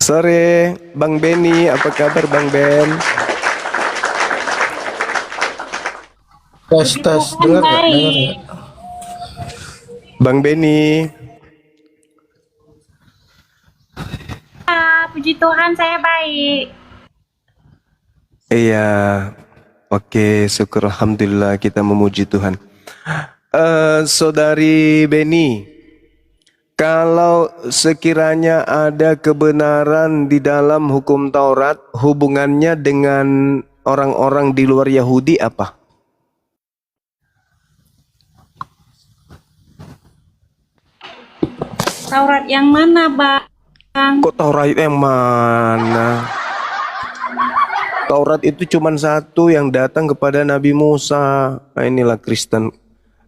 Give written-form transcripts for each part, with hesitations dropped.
Sore, Bang Benny, apa kabar Bang Ben? Tes Puji tes Tuhan dengar nggak? Dengar baik. nggak? Bang Benny, Puji Tuhan saya baik. iya, oke, syukur Alhamdulillah kita memuji Tuhan. Saudari Benny, kalau sekiranya ada kebenaran di dalam hukum Taurat, hubungannya dengan orang-orang di luar Yahudi apa? Taurat yang mana, Bang? Kok Taurat yang mana? Taurat itu cuma satu yang datang kepada Nabi Musa. Nah, inilah Kristen.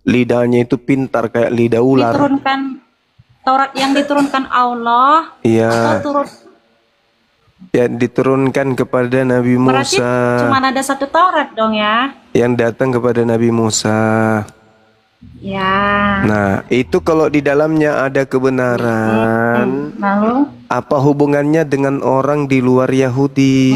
Lidahnya itu pintar kayak lidah ular. Diturunkan Taurat yang diturunkan Allah atau Iya, turun yang diturunkan kepada Nabi berarti Musa. cuma ada satu Taurat dong ya? Yang datang kepada Nabi Musa. Ya. Nah, itu kalau di dalamnya ada kebenaran, Lalu? apa hubungannya dengan orang di luar Yahudi?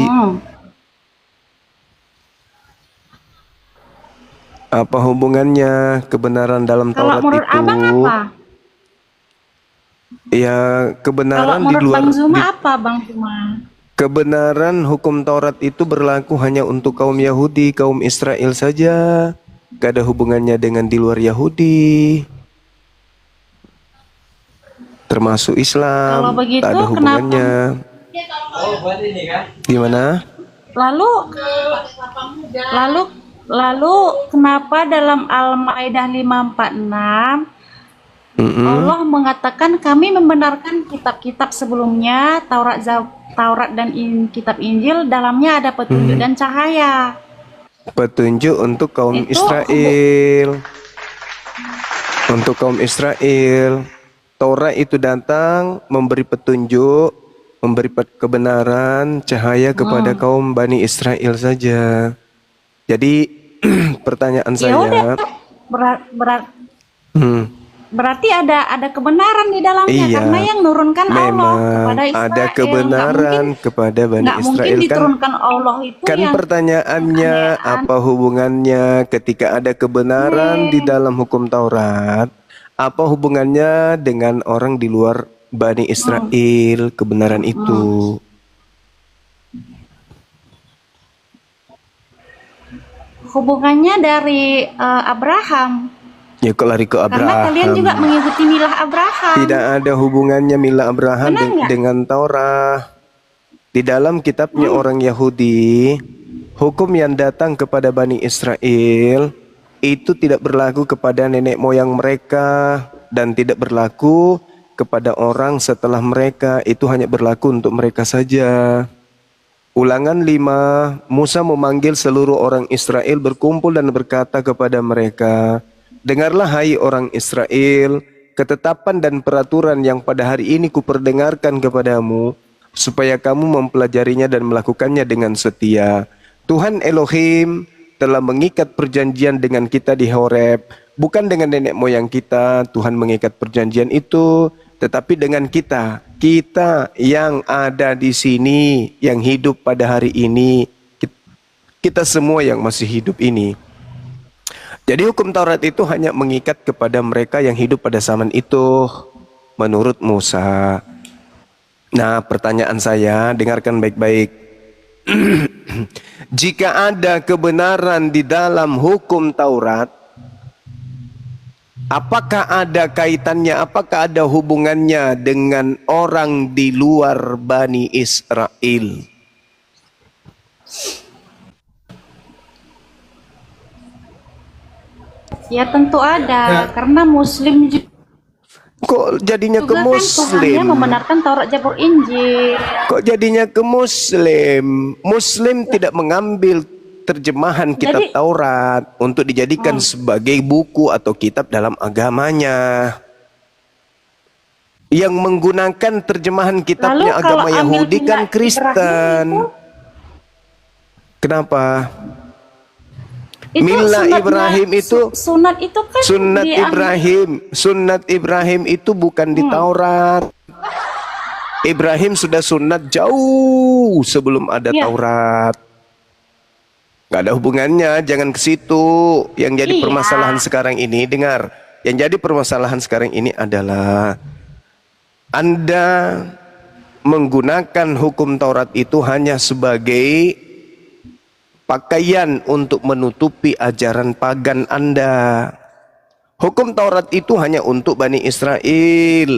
Apa hubungannya kebenaran dalam Kalau Taurat menurut itu? Abang apa? Ya, Kalau kebenaran di menurut luar Bang Zuma apa, Bang Zuma? kebenaran hukum Taurat itu berlaku hanya untuk kaum Yahudi, kaum Israel saja. Gak ada hubungannya dengan di luar Yahudi. Termasuk Kalau Islam, begitu tak ada kenapa? hubungannya. Gimana? Lalu lalu lalu kenapa dalam Al-Maidah 546 Allah mengatakan kami membenarkan kitab-kitab sebelumnya Taurat dan kitab Injil dalamnya ada petunjuk dan cahaya. Petunjuk untuk kaum Itu Israel. Untuk kaum Israel. Taurat itu datang memberi petunjuk, memberi kebenaran, cahaya kepada kaum Bani Israel saja. Jadi pertanyaan Ya udah, saya, berarti ada kebenaran di dalamnya iya, karena yang nurunkan Allah memang kepada Israel. ada kebenaran kepada Bani Nggak mungkin Israel kan? diturunkan Allah itu Kan yang pertanyaannya apa hubungannya ketika ada kebenaran di dalam hukum Taurat? Apa hubungannya dengan orang di luar Bani Israel kebenaran itu? hubungannya dari Abraham. Ya kok lari ke Karena kalian juga Abraham? mengikuti milah Abraham. Tidak ada hubungannya milah Abraham Benar nggak? dengan Taurat. Di dalam kitabnya orang Yahudi, hukum yang datang kepada Bani Israel itu tidak berlaku kepada nenek moyang mereka dan tidak berlaku kepada orang setelah mereka. Itu hanya berlaku untuk mereka saja. Ulangan 5, Musa memanggil seluruh orang Israel berkumpul dan berkata kepada mereka, dengarlah hai orang Israel, ketetapan dan peraturan yang pada hari ini kuperdengarkan kepadamu, supaya kamu mempelajarinya dan melakukannya dengan setia. Tuhan Elohim telah mengikat perjanjian dengan kita di Horeb, bukan dengan nenek moyang kita. Tuhan mengikat perjanjian itu, tetapi dengan kita yang ada di sini, yang hidup pada hari ini, kita semua yang masih hidup ini. Jadi hukum Taurat itu hanya mengikat kepada mereka yang hidup pada zaman itu, menurut Musa. Nah, pertanyaan saya, dengarkan baik-baik. Jika ada kebenaran di dalam hukum Taurat, apakah ada kaitannya, apakah ada hubungannya dengan orang di luar Bani Israel? Ya tentu ada, karena Muslim juga Kok jadinya ke kan Tuhannya Muslim? membenarkan Taurat, Zabur, Injil. Kok jadinya ke Muslim? Muslim tidak mengambil terjemahan kitab Jadi Taurat untuk dijadikan sebagai buku atau kitab dalam agamanya. Yang menggunakan terjemahan lalu kitabnya kalau agama ambil Yahudi milah kan Ibrahim Kristen. itu Kenapa? itu Milah sunatnya Ibrahim itu sunat itu kan Sunnat Ibrahim itu bukan di Taurat. Ibrahim sudah sunat jauh sebelum ada Iya. Taurat. Gak ada hubungannya, jangan ke situ. Yang jadi Iya. permasalahan sekarang ini, dengar. Yang jadi permasalahan sekarang ini adalah Anda menggunakan hukum Taurat itu hanya sebagai pakaian untuk menutupi ajaran pagan Anda. Hukum Taurat itu hanya untuk Bani Israel.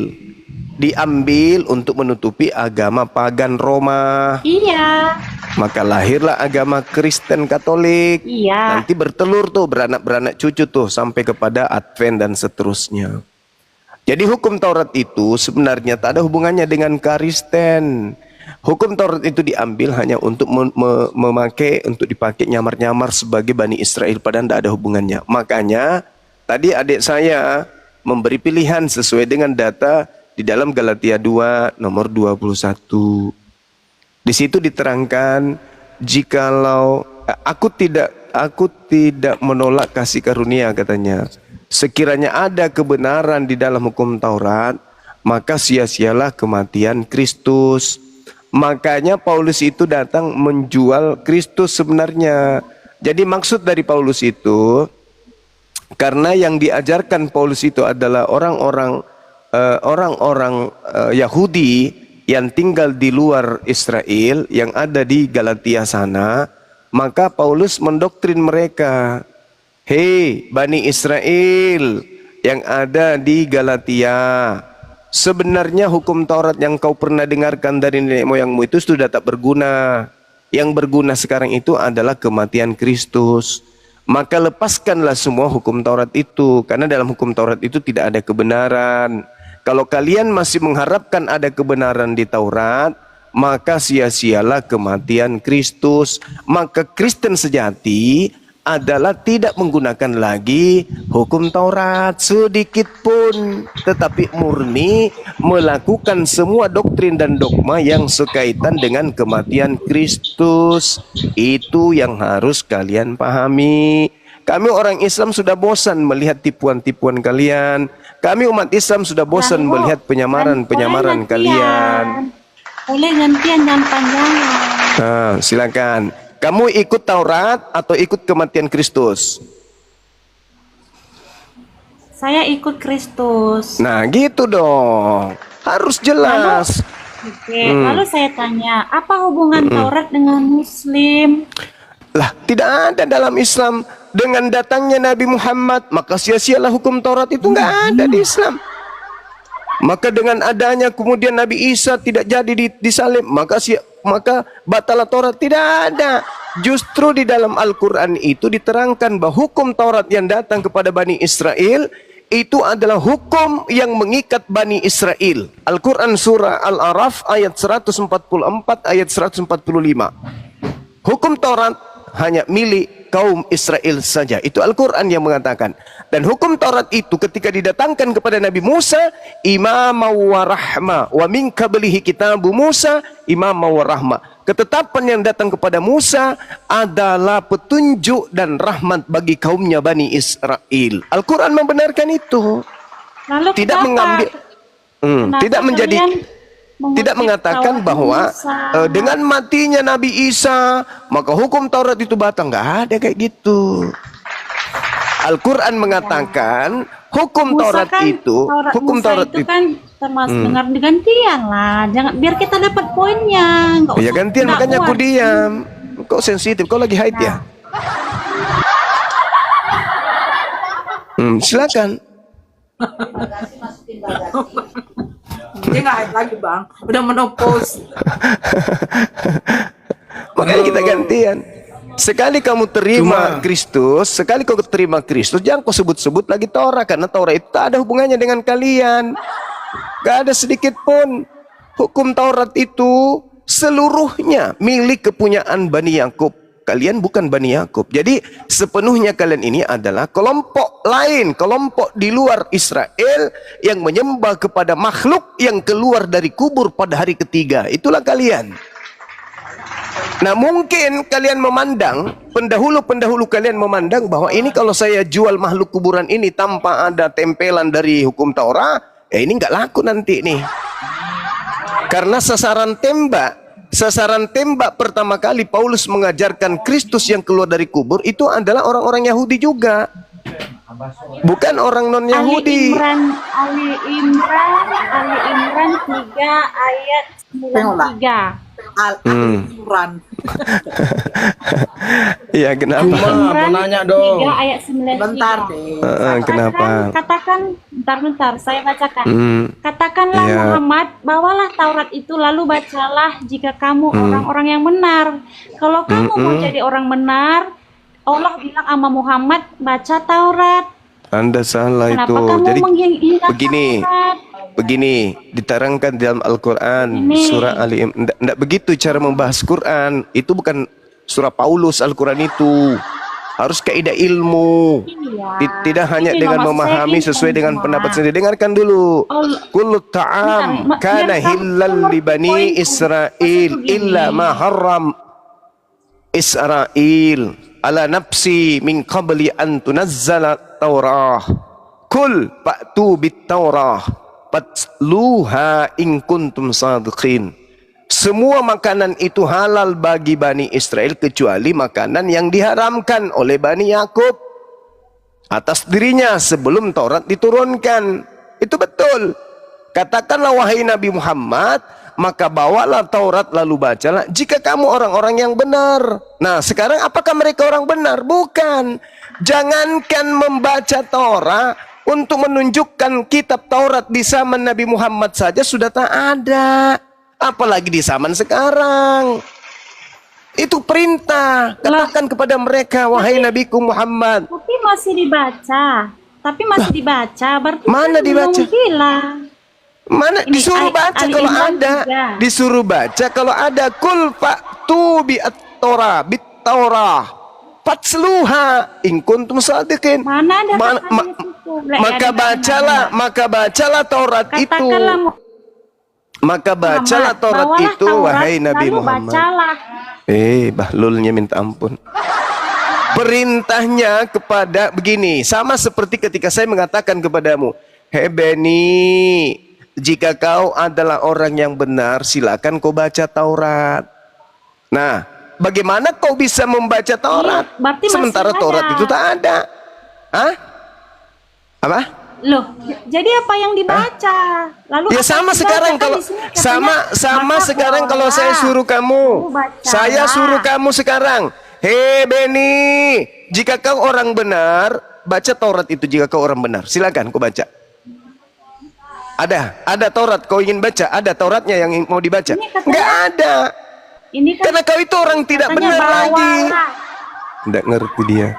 Diambil untuk menutupi agama pagan Roma. Iya. Maka lahirlah agama Kristen Katolik. Iya. Nanti bertelur tuh, beranak-beranak cucu tuh sampai kepada Advent dan seterusnya. Jadi hukum Taurat itu sebenarnya tak ada hubungannya dengan Kristen. Hukum Taurat itu diambil hanya untuk untuk dipakai nyamar-nyamar sebagai Bani Israel, padahal tidak ada hubungannya. Makanya tadi adik saya memberi pilihan sesuai dengan data di dalam Galatia 2 nomor 21. Di situ diterangkan, jikalau aku tidak menolak kasih karunia, katanya. Sekiranya ada kebenaran di dalam hukum Taurat, maka sia-sialah kematian Kristus. Makanya Paulus itu datang menjual Kristus sebenarnya. Jadi maksud dari Paulus itu, karena yang diajarkan Paulus itu adalah orang-orang Yahudi yang tinggal di luar Israel, yang ada di Galatia sana, maka Paulus mendoktrin mereka. Hei Bani Israel yang ada di Galatia, sebenarnya hukum Taurat yang kau pernah dengarkan dari nenek moyangmu itu sudah tak berguna. Yang berguna sekarang itu adalah kematian Kristus. Maka lepaskanlah semua hukum Taurat itu, karena dalam hukum Taurat itu tidak ada kebenaran. Kalau kalian masih mengharapkan ada kebenaran di Taurat, maka sia-sialah kematian Kristus. Maka Kristen sejati adalah tidak menggunakan lagi hukum Taurat sedikit pun, tetapi murni melakukan semua doktrin dan dogma yang sekaitan dengan kematian Kristus. Itu yang harus kalian pahami. Kami orang Islam sudah bosan melihat tipuan-tipuan kalian. Kami umat Islam sudah bosan melihat penyamaran-penyamaran kalian. Boleh gantian, jangan panjangan. Nah, silakan. Kamu ikut Taurat atau ikut kematian Kristus? Saya ikut Kristus. Nah, gitu dong. Harus jelas. Oke, lalu saya tanya, apa hubungan Taurat dengan Muslim? Lah, tidak ada dalam Islam. Dengan datangnya Nabi Muhammad, maka sia-sialah hukum Taurat itu nggak ada di Islam. Maka dengan adanya kemudian Nabi Isa tidak jadi disalib, maka batalah Taurat. Tidak ada. Justru di dalam Al-Quran itu diterangkan bahwa hukum Taurat yang datang kepada Bani Israel itu adalah hukum yang mengikat Bani Israel. Al-Quran surah Al-A'raf ayat 144 ayat 145. Hukum Taurat hanya milik kaum Israel saja. Itu Al-Quran yang mengatakan. Dan hukum Taurat itu ketika didatangkan kepada Nabi Musa, imam wa rahmah, wa min qablihi kitabu Musa imam wa rahmah. Ketetapan yang datang kepada Musa adalah petunjuk dan rahmat bagi kaumnya Bani Israel. Al-Quran membenarkan itu. Lalu Tidak mengambil, tidak menjadi, tidak mengatakan bahwa dengan matinya Nabi Isa maka hukum Taurat itu batal. Nggak ada kayak gitu. Al-Quran mengatakan hukum Taurat itu, hukum Taurat itu kan termasuk dengar gantian lah. Jangan, biar kita dapat poinnya. ya gantian, makanya aku diam. Kok sensitif? Kau lagi haid ya? Silakan. Dia nggak haid lagi bang, udah menopause. Makanya kita gantian. Sekali kamu terima Kristus, sekali kau terima Kristus, jangan kau sebut-sebut lagi Taurat, karena Taurat itu tak ada hubungannya dengan kalian. Gak ada sedikit pun. Hukum Taurat itu seluruhnya milik kepunyaan Bani Yakub. Kalian bukan Bani Yakub. Jadi sepenuhnya kalian ini adalah kelompok lain, kelompok di luar Israel yang menyembah kepada makhluk yang keluar dari kubur pada hari ketiga. Itulah kalian. Nah, mungkin kalian memandang, pendahulu-pendahulu kalian memandang bahwa ini kalau saya jual makhluk kuburan ini tanpa ada tempelan dari hukum Taurat, ini nggak laku nanti nih. Karena sasaran tembak pertama kali Paulus mengajarkan Kristus yang keluar dari kubur itu adalah orang-orang Yahudi juga. Bukan orang non-Yahudi. Ali Imran 3 ayat 93. Al-Quran. Ya kenapa? Mau nanya dong. 3 ayat 93. Bentar deh. Kenapa? Katakan, bentar, saya bacakan. Katakanlah Ya. Muhammad, bawalah Taurat itu lalu bacalah jika kamu orang-orang yang benar. Kalau kamu mau jadi orang benar, Allah bilang sama Muhammad, baca Taurat. Anda salah Kenapa itu. kamu Jadi menghina begini. Taurat? Begini, diterangkan dalam Al-Quran, Ini. surah Ali Imran. Tidak begitu cara membahas Quran. Itu bukan surah Paulus Al-Quran itu. Harus kaidah ilmu. Iya. Tidak hanya Ini dengan loh, maksud saya memahami gini, sesuai dengan teman-teman. pendapat sendiri. Dengarkan dulu. Allah. Kullu ta'am Bentar, kana biar kamu hillal mengerti li bani poinku. Israel Maksudku gini. illa ma harram Israel ala nafsi min qabli an tunazzala Taurah. Kul fa'tu bit Taurah fatluha in kuntum sadiqin. Semua makanan itu halal bagi Bani Israel kecuali makanan yang diharamkan oleh Bani Yakub atas dirinya sebelum Taurat diturunkan. Itu betul. Katakanlah wahai Nabi Muhammad, maka bawalah Taurat lalu bacalah jika kamu orang-orang yang benar. Nah, sekarang apakah mereka orang benar? Bukan. Jangankan membaca Taurat, untuk menunjukkan kitab Taurat di zaman Nabi Muhammad saja sudah tak ada. Apalagi di zaman sekarang. Itu perintah. Katakan kepada mereka, wahai Nabiku Muhammad. Tapi masih dibaca. Berarti Mana kan dibaca? belum gila. Mana Ini disuruh baca Ali kalau Imran ada. 3. Disuruh baca kalau ada. Kul fa'tu bi'at-Taurah bit-Taurah fatsluha in kuntum sadiqin. Mana ada Ma- kata ma- itu? maka bacalah Taurat itu. Katakanlah Maka bacalah Muhammad, Taurat bawalah itu Taurat, wahai Nabi lalu Muhammad. bacalah. Bahlulnya minta ampun. Perintahnya kepada begini, sama seperti ketika saya mengatakan kepadamu, "Hei Beni, jika kau adalah orang yang benar, silakan kau baca Taurat." Nah, bagaimana kau bisa membaca Taurat? berarti masih Sementara ada. Taurat itu tak ada. Hah? Apa? Loh, jadi apa yang dibaca? Lalu Ya apa sama yang sekarang dibaca? Kan kalau di sini katanya, sama maka sekarang kalau bawalah. saya suruh kamu, Bacalah. saya suruh kamu sekarang, hei Beni, jika kau orang benar, baca Taurat itu jika kau orang benar. Silakan kau baca. Ada Taurat kau ingin baca, ada Tauratnya yang mau dibaca. Ini katanya- Enggak ada. Ini kan Karena kau itu orang tidak katanya benar lagi. bawalah. Enggak ngerti dia.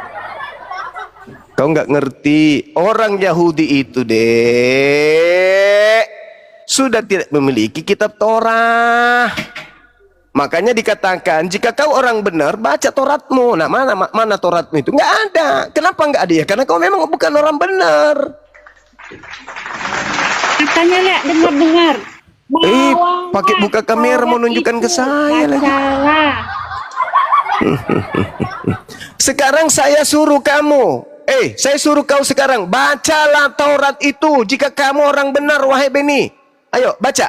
Kau nggak ngerti, orang Yahudi itu dek sudah tidak memiliki kitab Torah. Makanya dikatakan jika kau orang benar baca Tauratmu. Nah mana Tauratmu itu? Nggak ada. Kenapa nggak ada ya? Karena kau memang bukan orang benar. Katanya lihat dengar. Pakai buka kamera mau nunjukkan ke saya lagi. Bacalah. Sekarang saya suruh kamu. Saya suruh kau sekarang bacalah Taurat itu jika kamu orang benar wahai Beni. Ayo baca.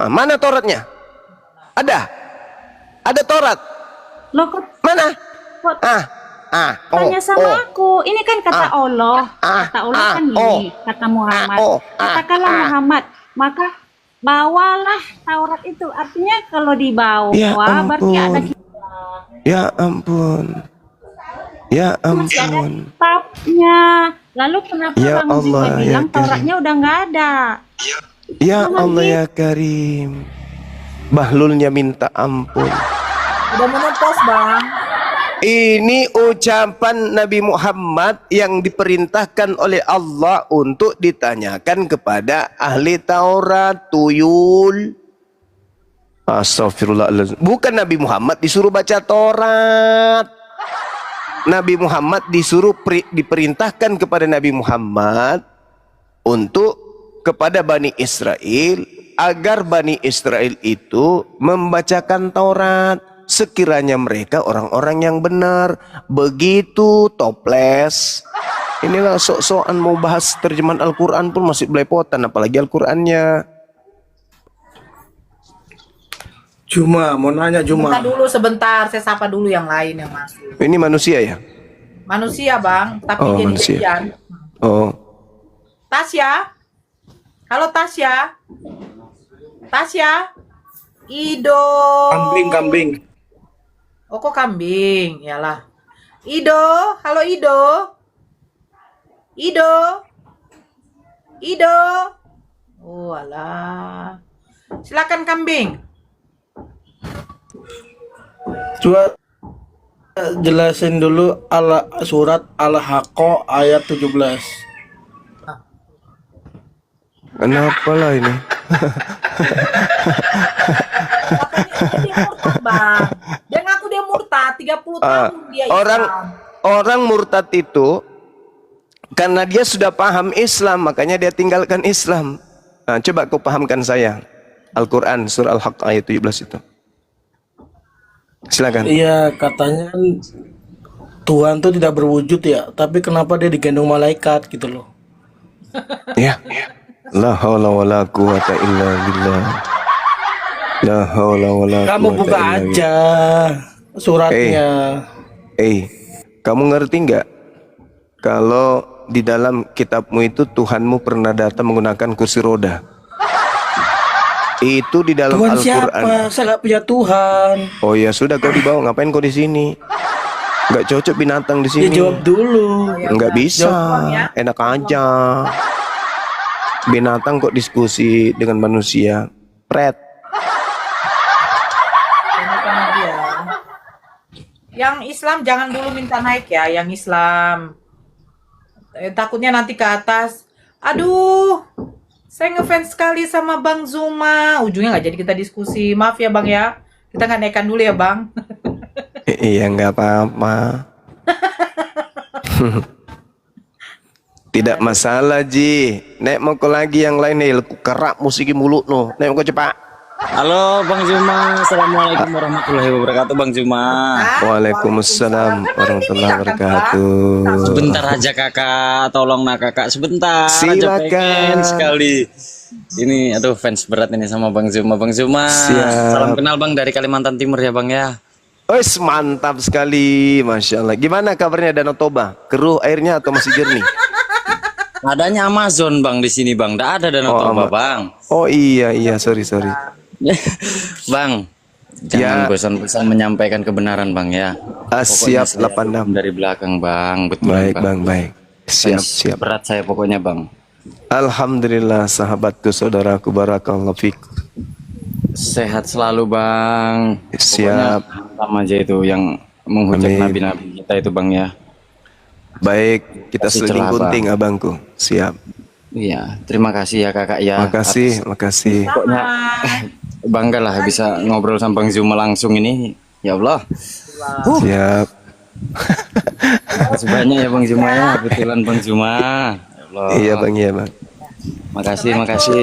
Mana Tauratnya? Ada Taurat. Loh kok Mana? tanya sama aku? Ini kan kata Allah. Kata Allah kan ini. Kata Muhammad. Katakanlah Muhammad. Maka bawalah Taurat itu. Artinya kalau dibawa Ya berarti ada ampun. Ya ampun. Ya masih ada ampun. kitabnya. Lalu kenapa Ya Bang Zika Allah, ya bilang Karim. Tauratnya udah nggak ada? Ya Allah ya Karim. Bahlulnya minta ampun. Udah menepos bang. Ini ucapan Nabi Muhammad yang diperintahkan oleh Allah untuk ditanyakan kepada ahli Taurat, tuyul. Astagfirullahaladzim. Bukan Nabi Muhammad disuruh baca Taurat. Nabi Muhammad diperintahkan kepada Nabi Muhammad untuk kepada Bani Israel agar Bani Israel itu membacakan Taurat sekiranya mereka orang-orang yang benar. Begitu toples. Inilah sok-sokan mau bahas terjemahan Al-Quran pun masih belepotan apalagi Al-Qurannya. Cuma mau nanya Sebentar Cuma. dulu, sebentar. Saya sapa dulu yang lain yang masuk. Ini manusia ya? Manusia, Bang. Tapi Oh, jadi-jadian. Oh, Tasya. Halo, Tasya. Tasya. Ido. Kambing. Oh, kok kambing? Yalah. Ido. Halo, Ido. Ido. Ido. Oh, alah. Silakan kambing. Coba jelasin dulu surat Al-Haqqah ayat 17. kenapa lah ini? Dia murtad, Bang. Dia ngaku dia murtad, 30 tahun dia Orang Islam. orang murtad itu karena dia sudah paham Islam, makanya dia tinggalkan Islam. Nah, coba kau pahamkan saya Al-Quran surah Al-Haqq ayat 17 itu. Silakan. Iya, katanya Tuhan tuh tidak berwujud ya, tapi kenapa dia digendong malaikat gitu loh. Ya. La haula wala quwata illa billah. La haula wala Kamu quwata buka illa billah. aja suratnya. Kamu ngerti nggak kalau di dalam kitabmu itu Tuhanmu pernah datang menggunakan kursi roda? Itu di dalam Tuhan Al-Quran. siapa? Saya nggak punya Tuhan. Oh ya sudah, kau dibawa, ngapain kau di sini? Nggak cocok binatang di Dia sini. jawab dulu. Nggak bisa, ya. enak aja. Binatang kok diskusi dengan manusia. Pret. Ini kan dia. Yang Islam jangan dulu minta naik ya, yang Islam. Takutnya nanti ke atas. Aduh, saya ngefans sekali sama Bang Zuma. Ujungnya nggak jadi kita diskusi. Maaf ya Bang ya. Kita nggak naikkan dulu ya Bang. Iya, nggak apa-apa. Tidak masalah Ji. Nek mau ke lagi yang lain nih, aku kerak musik mulut no. Nek mau ke cepat. Halo Bang Zuma, Assalamualaikum warahmatullahi wabarakatuh Bang Zuma. Waalaikumsalam warahmatullahi wabarakatuh. Sebentar aja kakak, tolong nak kakak sebentar aja, Silakan. pengen sekali. Ini aduh fans berat ini sama Bang Zuma. Bang Zuma, Siap. salam kenal Bang dari Kalimantan Timur ya Bang ya. Wes mantap sekali, masya Allah. Gimana kabarnya Danau Toba? Keruh airnya atau masih jernih? Adanya Amazon Bang di sini Bang, tidak ada Danau Toba Bang. Oh iya, sorry. Bang, Ya. jangan bosan-bosan menyampaikan kebenaran Bang ya. Siap, saya 86. dari belakang Bang, betul Baik bang, baik. Siap, Fans siap. Berat saya pokoknya Bang. Alhamdulillah sahabatku, saudaraku, barakallahu fiik. Sehat selalu Bang. Siap. Sama aja itu yang menghujat Amin. nabi-nabi kita itu Bang ya. Baik, kita Kasih seling celah, gunting abangku. Siap. Iya, terima kasih ya kakak ya. Makasih. Pokoknya bangga lah bisa ngobrol sama Bang Zuma langsung ini. Ya Allah. Siap. Terima kasih banyak ya Bang Zuma ya. Kebetulan Bang Zuma. Ya Allah. Iya bang. Makasih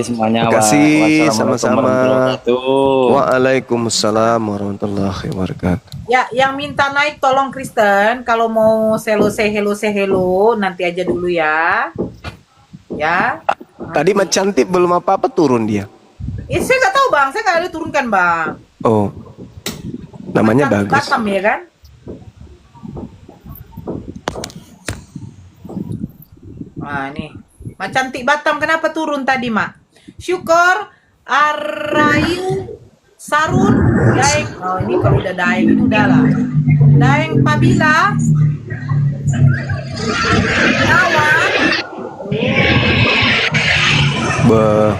semuanya. Makasih, Wassalamualaikum sama-sama. warahmatullahi wabarakatuh. Waalaikumsalam warahmatullahi wabarakatuh. Ya, yang minta naik tolong Kristen. Kalau mau say hello, nanti aja dulu ya. Ya. Tadi Mat Cantik belum apa-apa turun dia. Saya nggak tahu Bang, saya nggak ada turunkan Bang. Oh, namanya Batam- bagus. Batam ya kan? Nah ini, Mak Cantik Batam kenapa turun tadi Mak? Syukur, Arayu, Sarun, Daeng. Oh ini kalau udah Daeng ini udah lah. Daeng Pabila, Nawan. Bah,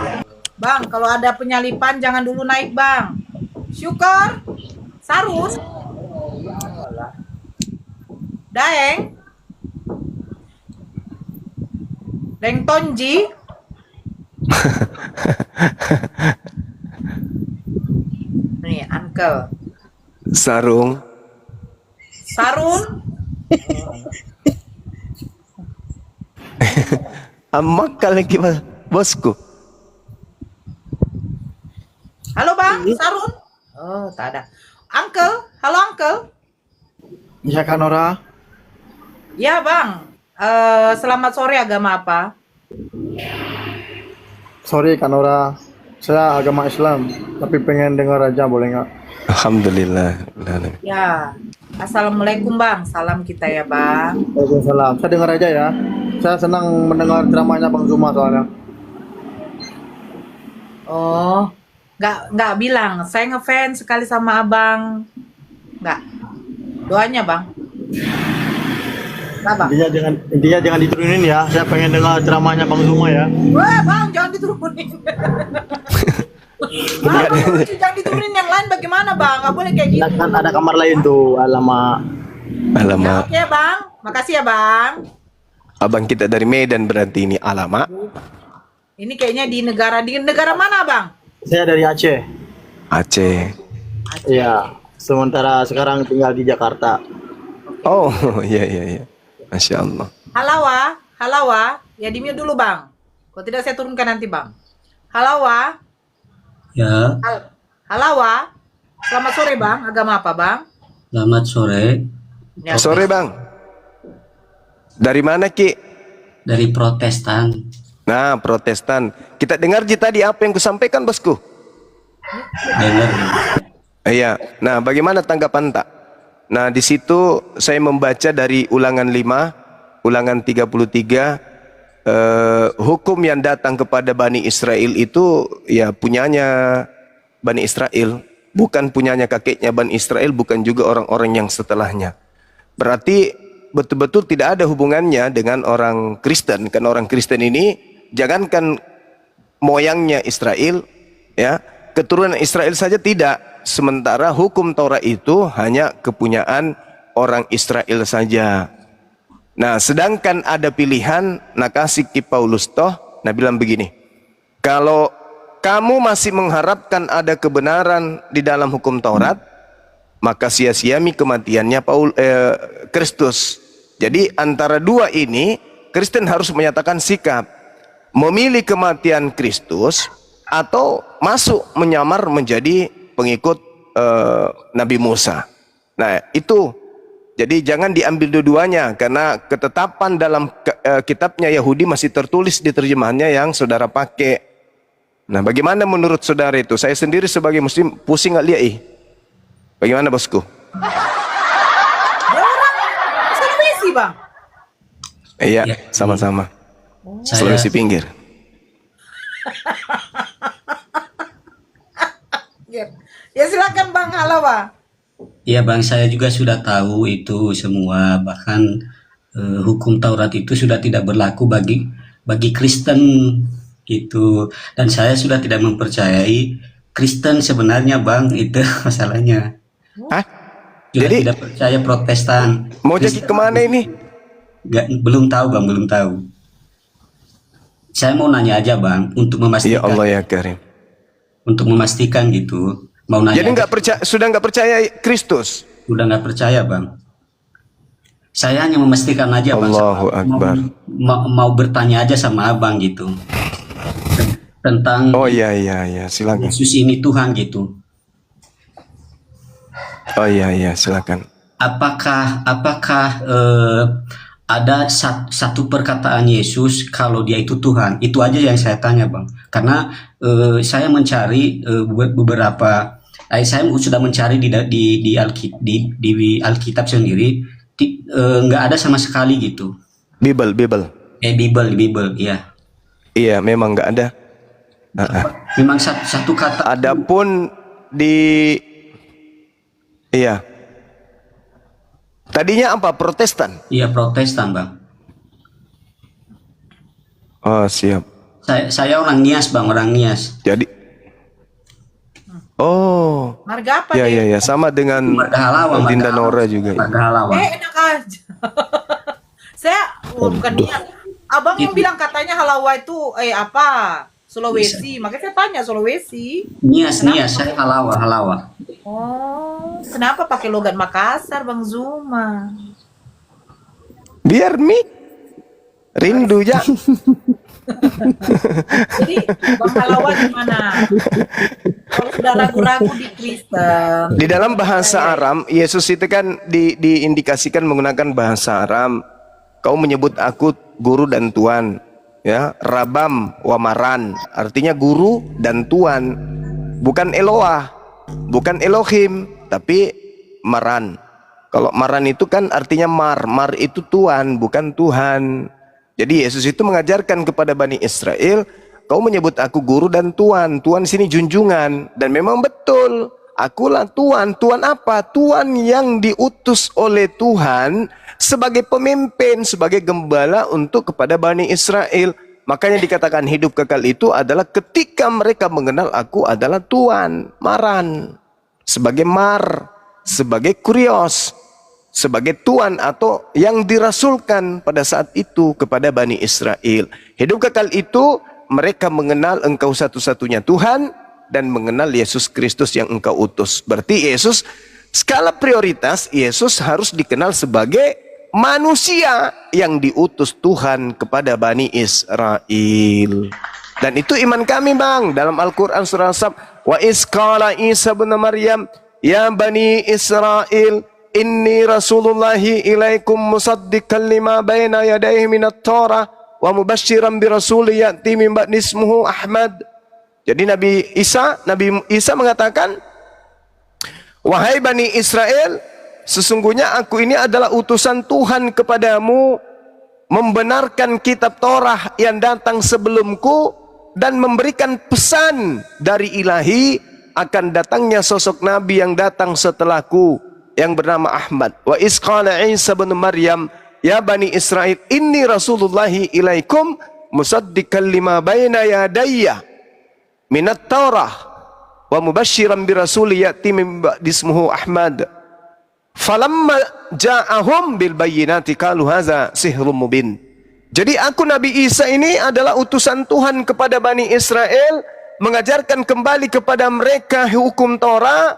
Bang, kalau ada penyalipan jangan dulu naik Bang. Syukur, Sarun, Daeng, Daeng Tonji, nih Uncle, sarung. Sarun, Amak lagi bosku. halo Bang, Sarun. Oh, tak ada. Uncle, halo Uncle. Ya Kanora. Ya Bang, selamat sore agama apa? Sorry Kanora. Saya agama Islam, tapi pengen dengar aja boleh nggak? Alhamdulillah. Ya. Assalamualaikum Bang. Salam kita ya Bang. Waalaikumsalam. Saya dengar aja ya. Saya senang mendengar ceramahnya Bang Zuma soalnya. Oh, nggak bilang. Saya ngefans sekali sama Abang. Nggak. Doanya Bang. Nggak Bang. Intinya jangan diturunin ya. Saya pengen dengar ceramahnya Bang Zuma ya. Wah Bang, jangan diturunin. Bang, jangan diturunin yang lain bagaimana Bang? Nggak boleh kayak gitu. Kan ada kamar lain tuh, alamak. Ya, Alamak. oke Bang. Makasih ya Bang. Abang kita dari Medan berarti ini. Alamak. Ini kayaknya di negara mana Bang? Saya dari Aceh. Aceh. Iya. Sementara sekarang tinggal di Jakarta. Oh, iya. Masya Allah. Halawa. Ya di mute dulu Bang. Kalau tidak saya turunkan nanti Bang. Halawa. Ya, Halawa. Selamat sore Bang. Agama apa Bang? selamat sore. Ya, Sore Bang. Dari mana Ki? Dari Protestan. Nah, Protestan. Kita dengar tadi apa yang kusampaikan bosku. Dengar. Iya. Nah, bagaimana tanggapan tak? Nah, di situ saya membaca dari Ulangan 5, Ulangan 33, hukum yang datang kepada Bani Israel itu ya punyanya Bani Israel, bukan punyanya kakeknya Bani Israel, bukan juga orang-orang yang setelahnya. Berarti betul-betul tidak ada hubungannya dengan orang Kristen. Kan orang Kristen ini jangankan moyangnya Israel, ya, keturunan Israel saja tidak. Sementara hukum Taurat itu hanya kepunyaan orang Israel saja. Nah, sedangkan ada pilihan, nakasih ki Paulus toh, nah bilang begini, kalau kamu masih mengharapkan ada kebenaran di dalam hukum Taurat, maka sia-siami kematiannya Kristus. Jadi antara dua ini, Kristen harus menyatakan sikap, memilih kematian Kristus atau masuk menyamar menjadi pengikut Nabi Musa. Nah itu, jadi jangan diambil dua-duanya, karena ketetapan dalam kitabnya Yahudi masih tertulis di terjemahannya yang saudara pakai. Nah bagaimana menurut saudara itu? Saya sendiri sebagai muslim pusing nggak lihat bagaimana bosku? Dia orang Sulawesi Bang. Iya, Ya. sama-sama. Saya Sulawesi pinggir. Ya silakan Bang Halawa. Ya Bang, saya juga sudah tahu itu semua, bahkan hukum Taurat itu sudah tidak berlaku bagi Kristen gitu. Dan saya sudah tidak mempercayai Kristen sebenarnya Bang, itu masalahnya. Hah? Sudah Jadi tidak percaya Protestan. mau jadi kemana ini? Belum tahu Bang, belum tahu. Saya mau nanya aja Bang, untuk Ya memastikan, Allah ya Karim. gitu. Mau nanya Jadi aja. sudah nggak percaya Kristus? Udah nggak percaya Bang. Saya hanya memastikan aja Bang. Allahu Akbar. Mau bertanya aja sama Abang gitu. Tentang Oh iya silakan. Yesus ini Tuhan gitu. Oh iya silakan. Apakah ada satu perkataan Yesus kalau dia itu Tuhan? Itu aja yang saya tanya Bang. Karena saya mencari beberapa, saya sudah mencari di Alkitab sendiri, nggak ada sama sekali gitu. Bible. Bible, iya. Iya, memang nggak ada. Memang satu kata. Adapun iya. Tadinya apa? Protestan. Iya, Protestan Bang. Oh siap. Saya orang Nias Bang, orang Nias. Jadi, oh, Marga apa deh? ya, sama dengan Marga Halawa, Dinda Nora juga. Marga Halawa. Enak aja. Saya bukan niat. Abang yang bilang katanya Halawa itu apa? Sulawesi. Makanya saya tanya Sulawesi. Nias, saya Halawa. Oh, kenapa pakai logat Makassar Bang Zuma? Biar rindu ya. Jadi Bang Halawa di mana? Kalau sudah ragu-ragu di Kristen. Di dalam bahasa Aram, Yesus itu kan diindikasikan menggunakan bahasa Aram. Kau menyebut aku guru dan tuan. ya, Rabam wa Maran, artinya guru dan tuan, bukan Eloah, bukan Elohim, tapi Maran. Kalau Maran itu kan artinya Mar itu tuan, bukan Tuhan. Jadi Yesus itu mengajarkan kepada Bani Israel, kau menyebut aku guru dan tuan. Tuan sini junjungan, dan memang betul, akulah tuan. Tuan apa? Tuan yang diutus oleh Tuhan sebagai pemimpin, sebagai gembala untuk kepada Bani Israel. Makanya dikatakan hidup kekal itu adalah ketika mereka mengenal aku adalah Tuan, Maran, sebagai Mar, sebagai Kurios, sebagai Tuan atau yang dirasulkan pada saat itu kepada Bani Israel. Hidup kekal itu mereka mengenal engkau satu-satunya Tuhan dan mengenal Yesus Kristus yang engkau utus. Berarti Yesus, skala prioritas, Yesus harus dikenal sebagai manusia yang diutus Tuhan kepada Bani Israel. Dan itu iman kami bang. Dalam Al-Quran surah As-Sab, wa isqala Isa bin Maryam ya Bani Israel inni rasulullahi ilaikum musaddiqan lima baina yadayhi minat Torah wa mubashiran bi rasuli ya'ti min ba'di ismuhu Ahmad. Jadi Nabi Isa mengatakan, wahai Bani Israel, sesungguhnya aku ini adalah utusan Tuhan kepadamu, membenarkan kitab Torah yang datang sebelumku dan memberikan pesan dari ilahi akan datangnya sosok Nabi yang datang setelahku yang bernama Ahmad. Wa isqala Isa bin Maryam ya Bani Israel inni rasulullahi ilaikum musaddiqan lima baina yadayya minat Taurah wa mubashiran bi rasuli ya'ti min ba'di ismuhu Ahmad. Falamma ja'ahum bil bayyinati qalu hadza sihrun mubin. Jadi aku Nabi Isa ini adalah utusan Tuhan kepada Bani Israel, mengajarkan kembali kepada mereka hukum Torah,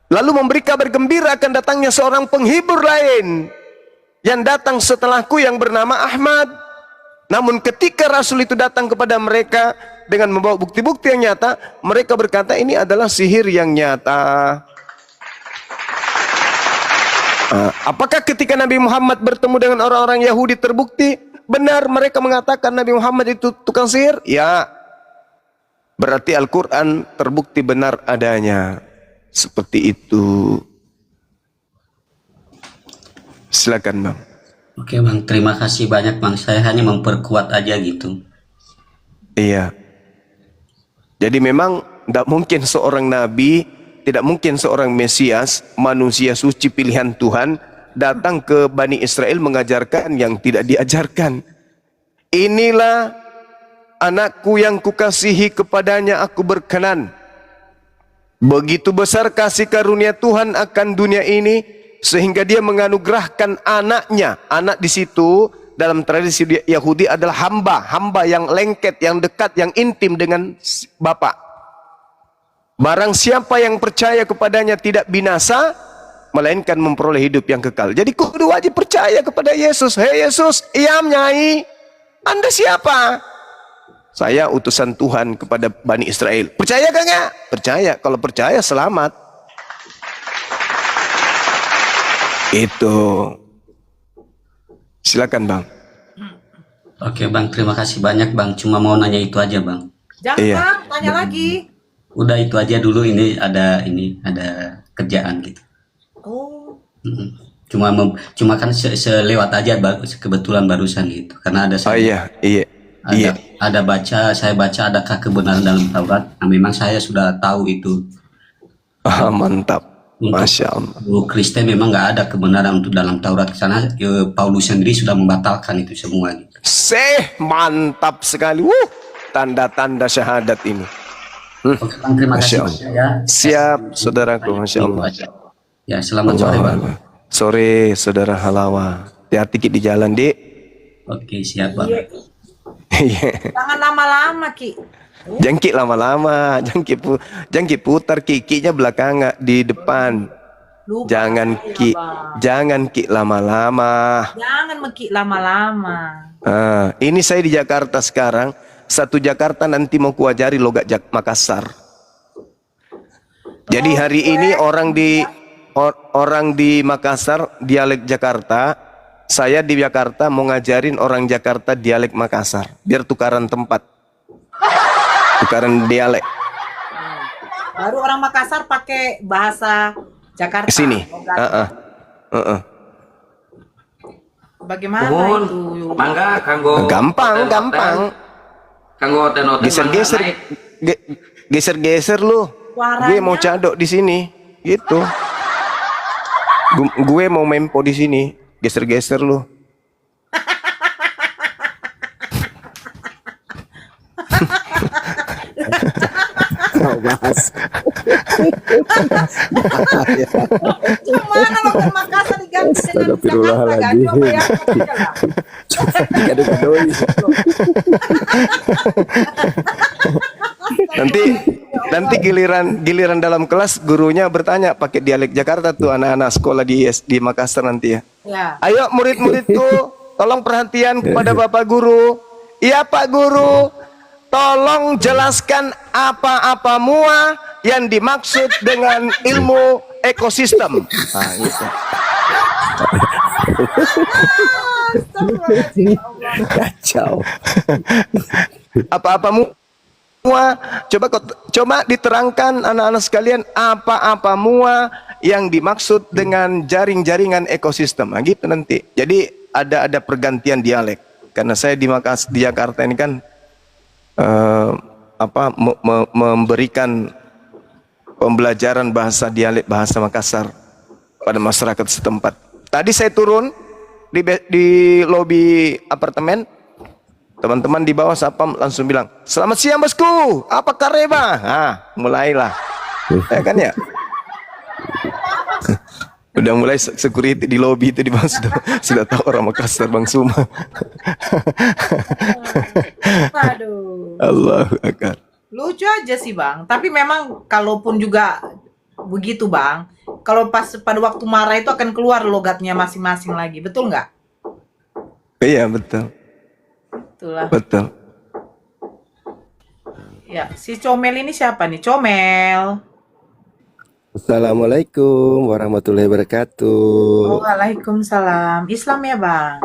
lalu memberi kabar gembira akan datangnya seorang penghibur lain yang datang setelahku yang bernama Ahmad. Namun ketika Rasul itu datang kepada mereka dengan membawa bukti-bukti yang nyata, mereka berkata ini adalah sihir yang nyata. Apakah ketika Nabi Muhammad bertemu dengan orang-orang Yahudi terbukti benar mereka mengatakan Nabi Muhammad itu tukang sihir? Ya. Berarti Al-Quran terbukti benar adanya. Seperti itu. Silakan bang. Oke bang, terima kasih banyak bang. Saya hanya memperkuat aja gitu. Iya. Jadi memang tidak mungkin seorang nabi, tidak mungkin seorang Mesias, manusia suci pilihan Tuhan, datang ke Bani Israel mengajarkan yang tidak diajarkan. Inilah anakku yang kukasihi, kepadanya aku berkenan. Begitu besar kasih karunia Tuhan akan dunia ini, sehingga dia menganugerahkan anaknya. Anak di situ dalam tradisi Yahudi adalah hamba yang lengket, yang dekat, yang intim dengan Bapa. Barang siapa yang percaya kepadanya tidak binasa, melainkan memperoleh hidup yang kekal. Jadi kudu wajib percaya kepada Yesus. Hei Yesus, iyam nyai, Anda siapa? Saya utusan Tuhan kepada Bani Israel. Percaya kan enggak? Percaya. Kalau percaya selamat. Itu. Silakan bang. Oke bang, terima kasih banyak bang. Cuma mau nanya itu aja bang. Jangan Iya. bang, tanya lagi. Udah itu aja dulu, ini ada kerjaan gitu. Oh, Mm-mm. Cuma kan selewat aja kebetulan barusan gitu. Karena ada Oh iya. saya baca adakah kebenaran dalam Taurat. Nah, memang saya sudah tahu itu. Ah, mantap. Untuk Masya Allah. Kristen memang nggak ada kebenaran untuk dalam Taurat, karena Paulus sendiri sudah membatalkan itu semua gitu. Mantap sekali. Tanda-tanda syahadat ini. Oke bang, terima Masya kasih Allah. banyak ya. Siap saudaraku. Masya Allah. Ya, selamat sore bang. Sore saudara Halawa. Hati-hati Ki di jalan dik. Oke, siap bang. jangan lama-lama Ki. Jangkit lama-lama, jangkit putar kikinya belakangan di depan. Lupa Jangan saya, ki, Bang. jangan ki lama-lama. Jangan meki lama-lama. Ini saya di Jakarta sekarang. Satu Jakarta nanti mau kuajari logat Makassar. Jadi hari ini orang di Makassar dialek Jakarta Saya di Jakarta mau ngajarin orang Jakarta dialek Makassar, biar tukaran tempat, tukaran dialek. Baru orang Makassar pakai bahasa Jakarta. Di sini. Bagaimana Mohon, itu? mangga kanggo Gampang. kanggo hotel-hotel Geser-geser, mangga naik. geser-geser lu. Gue mau cadok di sini, gitu. Gue mau mempo di sini, geser-geser lu. Gimana lo ke Makassar diganti dengan Jakarta kan? Coba ya. Nanti giliran dalam kelas gurunya bertanya pakai dialek Jakarta tuh anak-anak sekolah di Makassar nanti ya. Ya. Ayo murid-muridku, tolong perhatian kepada Bapak Guru. Iya Pak Guru, tolong jelaskan apa-apa mua yang dimaksud dengan ilmu ekosistem. Nah, gitu. Kacau. Apa-apa mua, coba diterangkan anak-anak sekalian apa-apa mua yang dimaksud dengan jaring-jaringan ekosistem. Nah, gitu nanti. Jadi ada pergantian dialek. Karena saya di Jakarta ini kan memberikan pembelajaran bahasa dialek bahasa Makassar pada masyarakat setempat. Tadi saya turun di lobi apartemen, teman-teman di bawah sapam langsung bilang, "Selamat siang bosku, apa kareba?" Ah, mulailah, ya kan ya. Udah mulai security di lobi itu di bawah sudah tahu orang Makassar Bang Suma. Aduh. Allahu Akbar. Lucu aja sih Bang. Tapi memang kalaupun juga begitu Bang, kalau pada waktu marah itu akan keluar logatnya masing-masing lagi. Betul nggak? Iya betul. Itulah. Betul. Ya, si Comel ini siapa nih? Comel. Assalamualaikum warahmatullahi wabarakatuh. Waalaikumsalam. Islam ya Bang?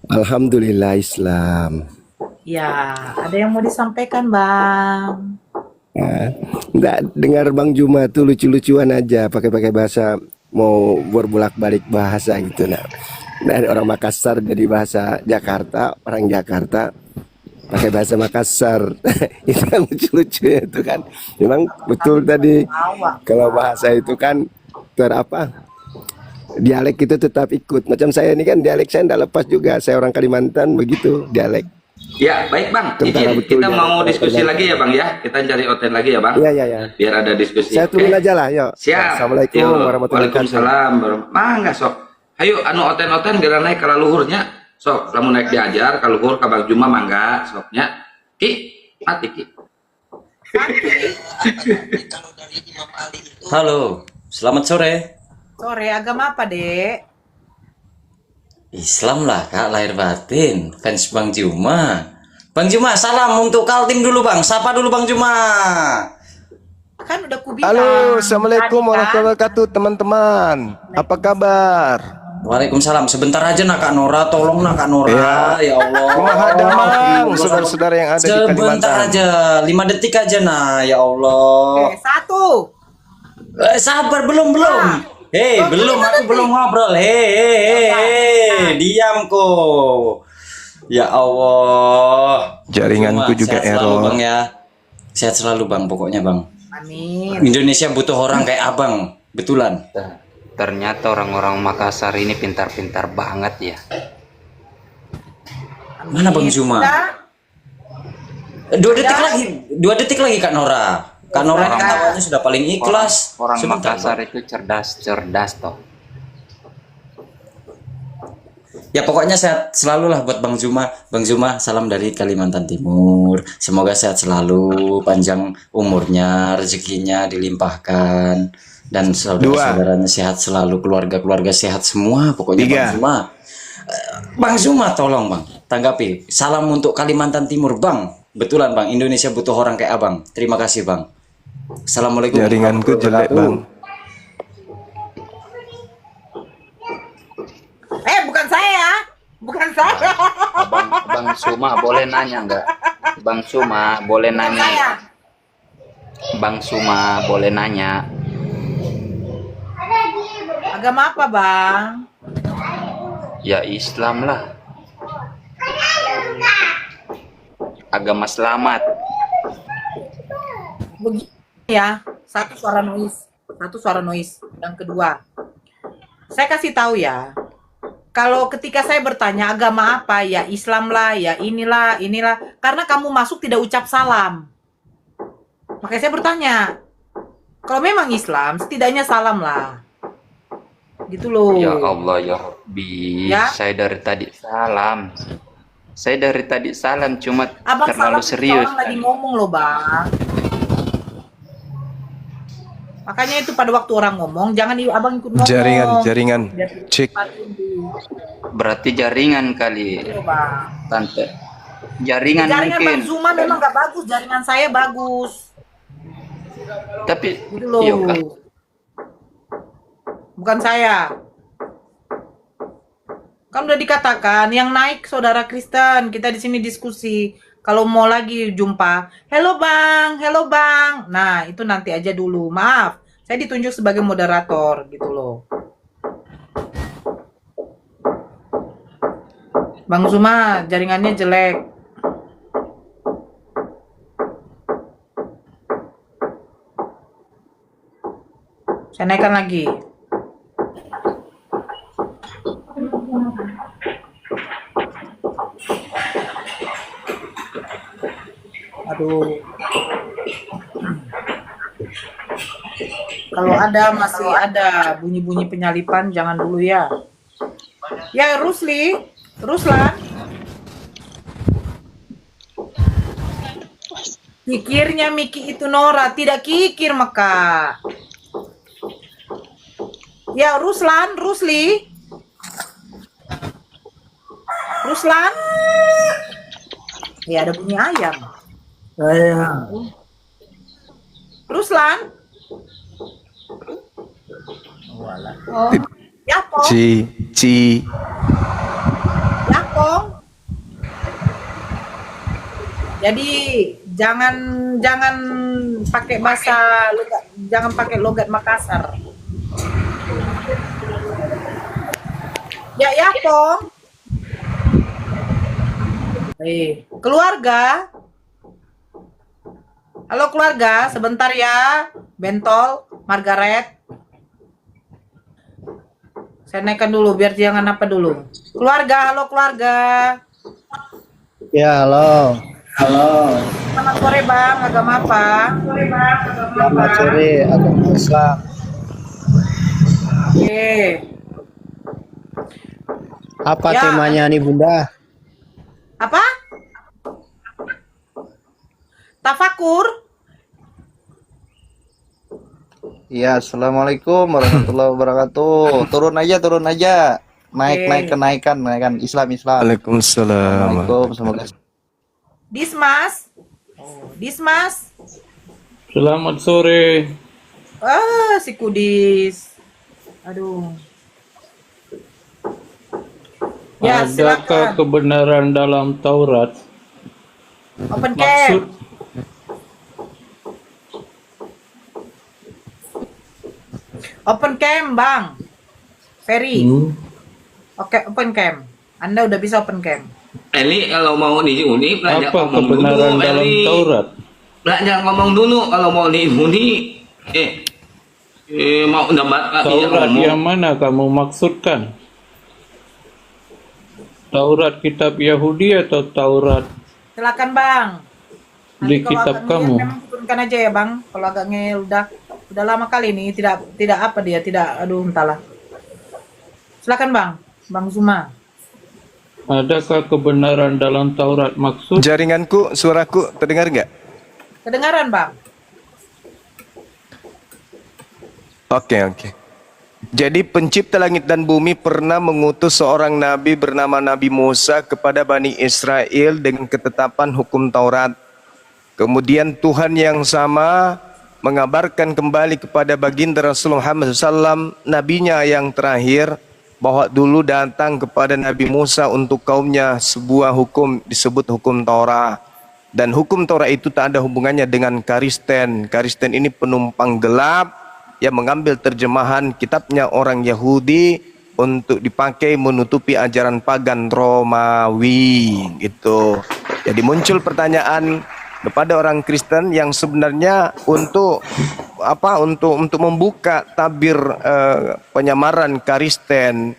Alhamdulillah Islam. Ya, ada yang mau disampaikan Bang? Nggak dengar Bang Juma tuh lucu-lucuan aja, pakai bahasa mau berbolak-balik bahasa gitu nah. Dari orang Makassar jadi bahasa Jakarta, orang Jakarta pakai bahasa Makassar. Itu kan lucu-lucu itu kan. Memang betul tadi kalau bahasa itu kan dialek itu tetap ikut. Macam saya ini kan dialek saya tidak lepas juga. Saya orang Kalimantan begitu dialek. Ya, baik Bang. Kita mau diskusi lagi ya Bang ya. Kita cari hotel lagi ya Bang. Iya. Biar ada diskusi. Saya turun aja lah, yuk. Siap. Assalamualaikum warahmatullahi wabarakatuh. Waalaikumsalam. Mangga sok. Ayo oten-oten gara naik ke luhurnya. Sok, kamu naik diajar ke luhur ke Bang Juma mangga soknya. Ki, mati Ki. Halo, selamat sore. Sore, agama apa Dek? Islam lah kak, lahir batin, fans Bang Juma. Bang Juma, salam untuk Kaltim dulu Bang, sapa dulu Bang Juma. Kan udah kubilang. Halo, assalamualaikum tadi kan. warahmatullahi wabarakatuh teman-teman. Apa kabar? Waalaikumsalam, sebentar aja nak Kak Nora, tolong nak Kak Nora, ya Allah. Kumaha damang, saudara-saudara yang ada di Sebentar Kalimantan. aja, 5 detik aja nah, ya Allah. Oke, 1. Sabar belum. Hei, belum, aku belum ngobrol. Hei, diam kok. Ya Allah. Jaringanku Cuma, juga sehat selalu, error. Bang ya. Sehat selalu Bang, pokoknya Bang. Amin. Indonesia butuh orang kayak Abang, betulan. Ternyata orang-orang Makassar ini pintar-pintar banget ya. Mana Bang Juma? 2 detik lagi Kak Nora. Kak Nora yang tawanya sudah paling ikhlas. Orang Sebentar, Makassar Bang. itu cerdas toh. Ya pokoknya sehat selalu lah buat Bang Juma. Bang Juma, salam dari Kalimantan Timur. Semoga sehat selalu, panjang umurnya, rezekinya dilimpahkan, dan saudara-saudaranya sehat selalu, keluarga-keluarga sehat semua. Pokoknya 3. Bang Juma. Bang Juma, tolong Bang, tanggapi. Salam untuk Kalimantan Timur Bang. Betulan Bang, Indonesia butuh orang kayak Abang. Terima kasih Bang. Assalamualaikum. Jaringanku jelek Bang. Bukan saya Bukan saya. Bang Suma boleh nanya nggak? Bang Suma boleh Bukan nanya. saya. Bang Suma boleh nanya. Agama apa, Bang? Ya Islam lah. Agama selamat. Begini ya, satu suara noise. Yang kedua, saya kasih tahu ya. Kalau ketika saya bertanya agama apa, ya Islam lah, ya inilah. Karena kamu masuk tidak ucap salam. Makanya saya bertanya. Kalau memang Islam, setidaknya salam lah. Gitu loh. Ya Allah ya Rabbi, Ya. saya dari tadi salam, cuma Abang terlalu salam, serius. orang lagi ngomong loh, Bang. Makanya itu pada waktu orang ngomong, jangan abang ikut ngomong. Jaringan. Biar Cek. cepat dulu. Berarti jaringan kali, Gitu, Bang. Tante. Jaringan Jaringan mungkin. Bang Zuma memang gak bagus, jaringan saya bagus. Tapi Gitu loh. iya kah? Bukan saya. Kan udah dikatakan yang naik saudara Kristen, kita di sini diskusi. Kalau mau lagi jumpa, hello bang. Nah itu nanti aja dulu. Maaf, saya ditunjuk sebagai moderator gitu loh. Bang Zuma jaringannya jelek. Saya naikkan lagi. Aduh. Kalau masih ada bunyi-bunyi penyalipan, jangan dulu ya. Ya Ruslan. Kikirnya Miki itu Nora, tidak kikir maka. Ya Ruslan. Ya ada bunyi ayam. Saya Ruslan. Oh. Yapong. Yapong. Jadi jangan pakai bahasa logat, jangan pakai logat Makassar. Ya Yapong. Keluarga. Halo keluarga, sebentar ya. Bentol, Margaret. Saya naikkan dulu biar jangan apa dulu. Keluarga, halo keluarga. Ya, halo. Selamat sore Bang, agama apa? Selamat sore, agama Islam. Oke. Apa Ya. temanya nih, Bunda? Apa? Tafakur. Iya, assalamualaikum warahmatullahi wabarakatuh. Turun aja. Naik kenaikan Islam. Waalaikumsalam. Assalamualaikum, semoga Dismas. Selamat sore. Si Kudis. Aduh. Ya, Adakah silakan. kebenaran dalam Taurat? Open Maksud cam. Open cam, Bang. Ferry. Oke, open cam. Anda udah bisa open cam. Eli kalau mau diuni belajar apa ngomong kebenaran dulu, dalam Eli. Taurat? Belajar ngomong dulu kalau mau diuni. Mau dapat Taurat yang mana kamu maksudkan? Taurat kitab Yahudi atau Taurat Silakan, Bang. di Kalau kitab agak kamu? ngeyel memang turunkan aja ya, Bang. Kalau agak ngeyel udah lama kali ini tidak apa dia, tidak aduh entahlah. Silakan, Bang. Bang Zuma. Adakah kebenaran dalam Taurat maksud? Jaringanku, suaraku terdengar nggak? Kedengaran, Bang? Oke. Jadi pencipta langit dan bumi pernah mengutus seorang nabi bernama Nabi Musa kepada Bani Israel dengan ketetapan hukum Taurat. Kemudian Tuhan yang sama mengabarkan kembali kepada baginda Rasulullah Muhammad SAW, nabinya yang terakhir, bahwa dulu datang kepada Nabi Musa untuk kaumnya sebuah hukum disebut hukum Taurat. Dan hukum Taurat itu tak ada hubungannya dengan Kristen. Kristen ini penumpang gelap yang mengambil terjemahan kitabnya orang Yahudi untuk dipakai menutupi ajaran pagan Romawi gitu. Jadi muncul pertanyaan kepada orang Kristen yang sebenarnya untuk apa? Untuk membuka tabir penyamaran Kristen.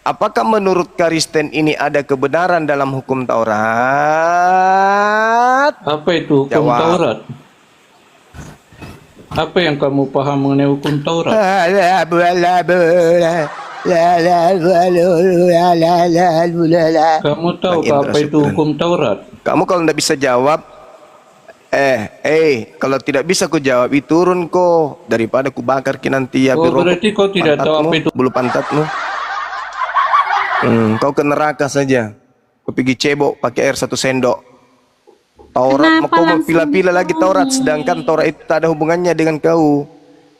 Apakah menurut Kristen ini ada kebenaran dalam hukum Taurat? Apa itu hukum Jawab. Taurat? Apa yang kamu paham mengenai hukum Taurat? Kamu tahu Bang Indra, apa itu syukran. hukum Taurat? Kamu kalau tidak bisa jawab, kalau tidak bisa ku jawab, turun ko daripada ku bakar ki nanti ya Oh, berarti kau tidak tahu apa itu. bulu pantatmu. Kau ke neraka saja. Kau pergi cebok pakai air 1 sendok. Taurat, Kenapa kau langsung mempila-pila lagi Taurat, ditanya? sedangkan Taurat itu tak ada hubungannya dengan kau.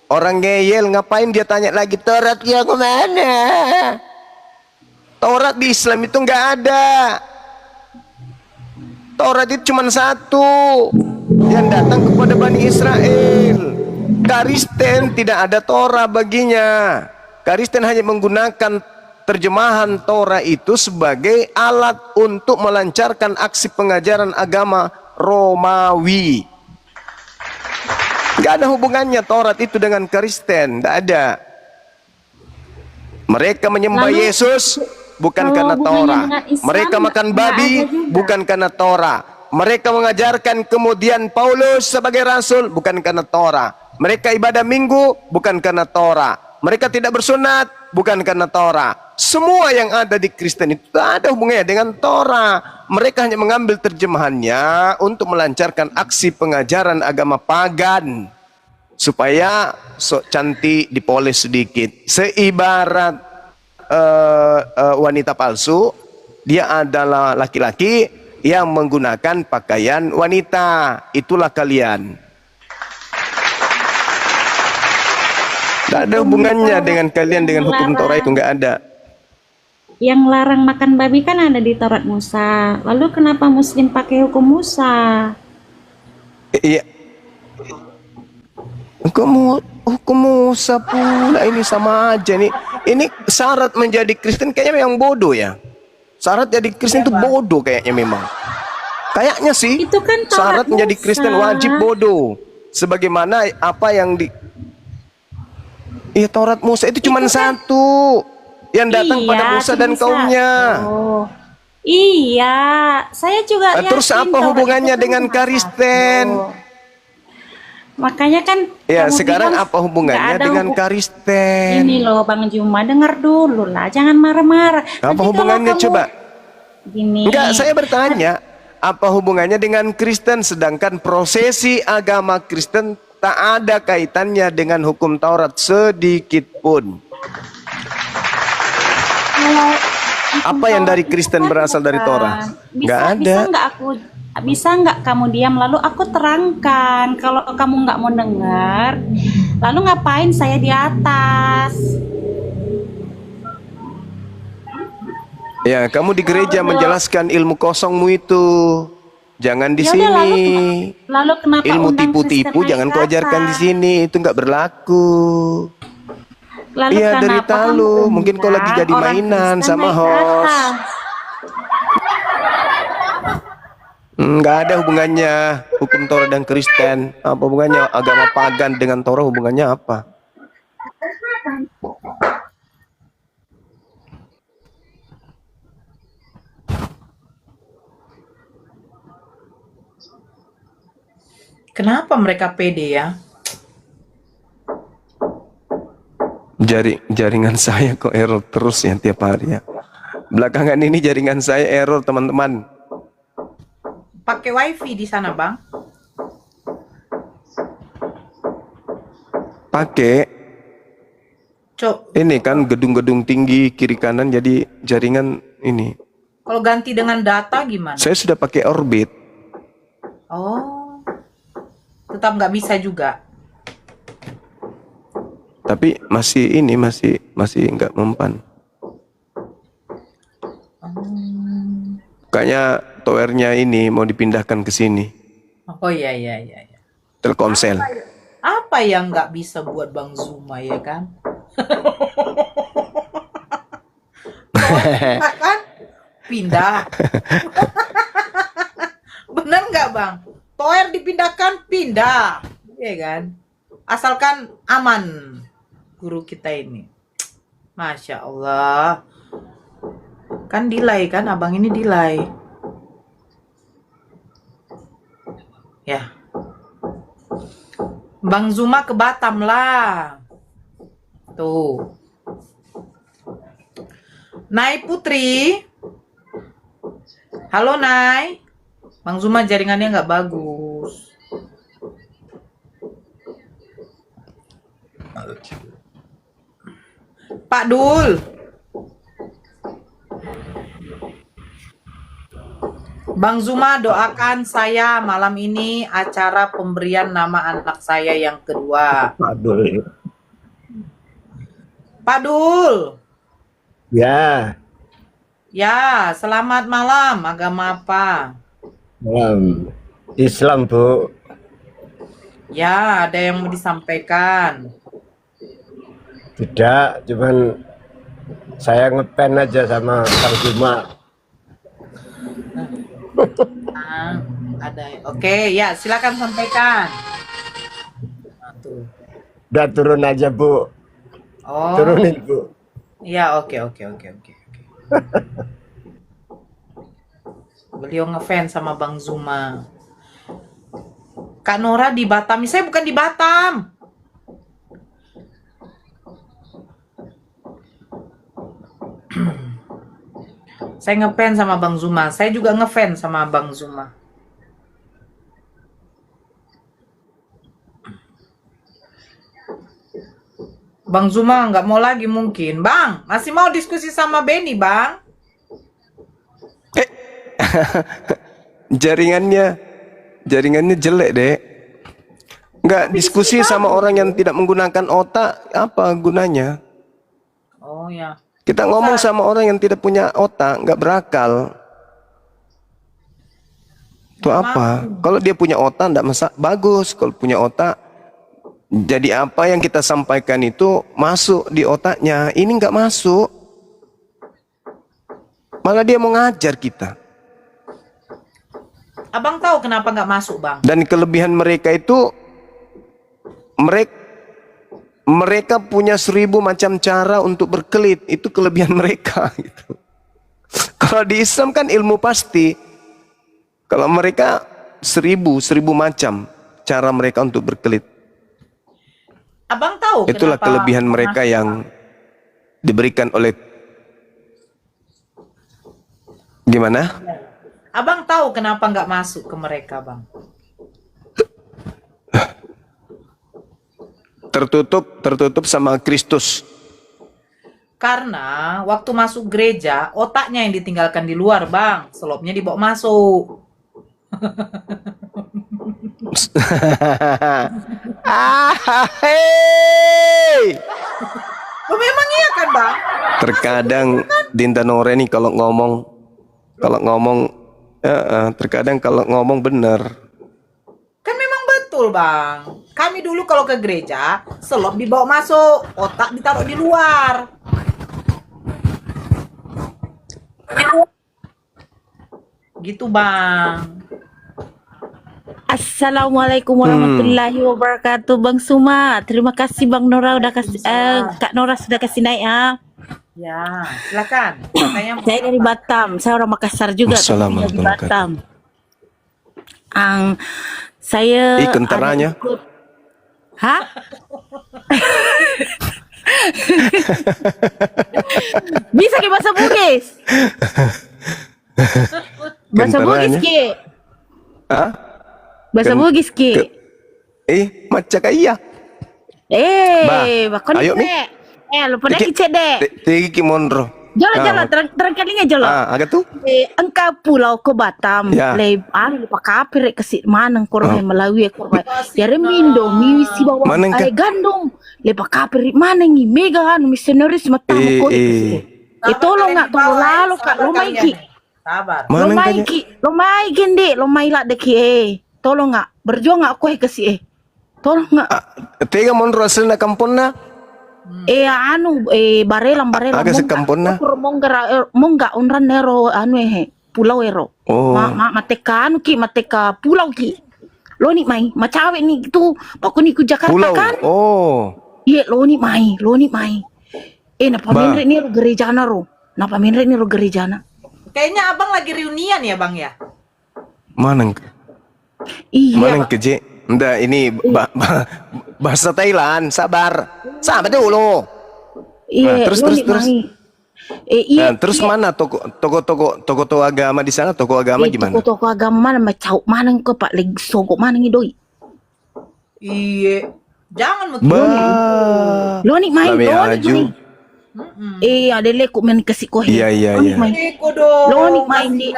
Orang ngeyel, ngapain dia tanya lagi Taurat yang mana? Taurat di Islam itu nggak ada. Taurat itu cuma satu yang datang kepada Bani Israel. Kristen tidak ada Taurat baginya. Kristen hanya menggunakan terjemahan Taurat itu sebagai alat untuk melancarkan aksi pengajaran agama Romawi. Gak ada hubungannya Taurat itu dengan Kristen, tidak ada. Mereka menyembah Lalu, Yesus bukan kalau karena hubungannya Taurat. dengan Islam, Mereka makan nggak babi ada juga. bukan karena Taurat. Mereka mengajarkan kemudian Paulus sebagai rasul bukan karena Taurat. Mereka ibadah minggu bukan karena Taurat. Mereka tidak bersunat bukan karena Taurat. Semua yang ada di Kristen itu tak ada hubungannya dengan Taurat. Mereka hanya mengambil terjemahannya untuk melancarkan aksi pengajaran agama pagan supaya sok cantik dipoles sedikit. Seibarat wanita palsu, dia adalah laki-laki yang menggunakan pakaian wanita. Itulah kalian. Tidak ada hubungannya dengan kalian dengan hukum Taurat itu, nggak ada. Yang larang makan babi kan ada di Taurat Musa. Lalu kenapa Muslim pakai hukum Musa? Iya. Hukum Musa pula ini sama aja nih. Ini syarat menjadi Kristen kayaknya memang bodoh ya. Syarat jadi Kristen itu bodoh kayaknya memang. Kayaknya sih. Itu kan Taurat Syarat menjadi Musa. Kristen wajib bodoh. Sebagaimana apa yang di Taurat Musa itu cuma satu yang datang pada Musa dan cuma kaumnya. satu. Iya, saya juga Terus yakin apa Taurat hubungannya itu kan dengan cuma Kristen? satu. Makanya kan Ya, kamu sekarang bilang apa hubungannya nggak ada dengan Kristen? Ini loh Bang Juma, dengar dulu lah, jangan marah-marah. Apa Nanti kalau hubungannya kamu- coba? Gini. Enggak, saya bertanya, apa hubungannya dengan Kristen sedangkan prosesi agama Kristen tak ada kaitannya dengan hukum Taurat sedikit pun. Kalau Apa yang dari Kristen berasal dari Taurat? Enggak ada. Bisa nggak kamu diam lalu aku terangkan. Kalau kamu nggak mau dengar, lalu ngapain saya di atas? Ya, kamu di gereja menjelaskan ilmu kosongmu itu. Jangan di Ya sini. udah, lalu kenapa Ilmu undang tipu-tipu Kristen jangan naik kau ke ajarkan di atas? sini, itu nggak berlaku. Lalu Iya, kenapa dari kamu talu. Mungkin kau lagi undang jadi orang mainan Kristen sama naik ke host. atas? Nggak ada hubungannya hukum Taurat dan Kristen. Apa hubungannya agama pagan dengan Taurat, hubungannya apa? Kenapa mereka pede ya? Jaringan saya kok error terus ya tiap hari ya. Belakangan ini jaringan saya error teman-teman. Pakai wifi di sana, Bang? Pakai Cok, ini kan gedung-gedung tinggi kiri kanan jadi jaringan ini. kalau ganti dengan data gimana? Saya sudah pakai Orbit. Oh, tetap nggak bisa juga. Tapi masih nggak mempan. Makanya towernya ini mau dipindahkan ke sini, Oh iya. Telkomsel. Apa yang nggak bisa buat Bang Zuma ya kan? Kan pindah. Bener nggak Bang? Tower dipindahkan pindah, ya kan? Asalkan aman guru kita ini. Masya Allah. Kan delay kan, abang ini delay. Ya. Bang Zuma ke Batam lah. Tuh. Nai Putri. Halo Nai. Bang Zuma jaringannya nggak bagus. Pak Dul. Bang Zuma doakan saya malam ini acara pemberian nama anak saya yang kedua. Aduh. Pak Dul. Ya, Ya, selamat malam. Agama apa? malam Islam, Bu. Ya, ada yang mau disampaikan. Tidak, cuman saya ngepen aja sama Kang Zuma. Nah, ada. Oke, ya, silakan sampaikan. Nah, tuh. Udah turun aja, Bu. Oh. Turunin, Bu. Ya, oke. Beliau ngefans sama Bang Zuma. Kak Nora di Batam. Saya bukan di Batam. Saya ngefans sama Bang Zuma. Saya juga ngefans sama Bang Zuma. Bang Zuma nggak mau lagi mungkin. Bang, masih mau diskusi sama Benny, Bang? Jaringannya jelek, Dek. Nggak diskusi sama orang yang tidak menggunakan otak, apa gunanya? Oh ya. Kita ngomong sama orang yang tidak punya otak, nggak berakal. Itu apa? Kalau dia punya otak, nggak masalah, bagus. Kalau punya otak, jadi apa yang kita sampaikan itu masuk di otaknya. Ini nggak masuk. Malah dia mau ngajar kita. Abang tahu kenapa nggak masuk, Bang? Dan kelebihan mereka itu, mereka punya 1000 macam cara untuk berkelit. Itu kelebihan mereka. Gitu. Kalau di Islam kan ilmu pasti. Kalau mereka 1000 macam cara mereka untuk berkelit. Abang tahu Itulah kenapa kelebihan mereka masuk, yang diberikan oleh, gimana? Abang tahu kenapa nggak masuk ke mereka, Bang? Tertutup sama Kristus. Karena waktu masuk gereja, otaknya yang ditinggalkan di luar, Bang. Selopnya dibawa masuk. Oh, memang iya kan, Bang? Terkadang Dinda Nore nih kalau ngomong terkadang kalau ngomong bener. Kan memang betul, Bang. Kami dulu kalau ke gereja, selop dibawa masuk, otak ditaruh di luar. Gitu, Bang. Assalamualaikum warahmatullahi wabarakatuh, Bang Zuma. Terima kasih Bang Nora udah kasih Kak Nora sudah kasih naik ya. Ya, silakan. Saya dari Batam. Saya orang Makassar juga, tapi dari Batam. Saya Kentaranya. Hah? Bisa ke bahasa Bugis? Bahasa Bugis ke? Hah? Bahasa Bugis ke? Macam kaya. Bakon ayo ni. Lupa nak kicet dek. Tegi Monro. Jalan terang kalinya jalan. Agak tu? Engkau pulau ke Batam. Ya. Lupa kapir kesit mana korban Malawi korban. Dari Mindo, misi bawa gandum. Lepas kapir mana ni mega misionaris matamu kau. Tolong nggak tolong lalu kak rumah iki. Sabar. Manang Lomai kanya. ki, lomai gende, lomai lah deki Tolong nggak, berjuang nggak aku kasih Tolong nggak. Tega mon rasul na kampon na. Barelang Aga sa kampon na. Mongga unran nero pulau ero. Oh. Mateka mateka pulau ki. Lo ni mai, macawe ni tu, pako ni ku Jakarta Pulau. kan? Oh. Iya, lo ni mai. Napa minre ni ro gerejana ro. Napa minre ni ro gerejana. Kayaknya abang lagi reunian ya bang ya? Manang. Iya. Manang keje. Nda ini bahasa Thailand. Sabar. Sabar dulu. Iya, Nah, terus. Iya. Nah, terus mana toko agama di sana? Toko agama gimana? Toko agama mana macau mana ko pak leg sogok mana ngidoi. Iya. Jangan Lo ni mai, Lami lo ni aju. mai. Adele ku men kasih ko. Iya. Eko dong. Lo ni mai di.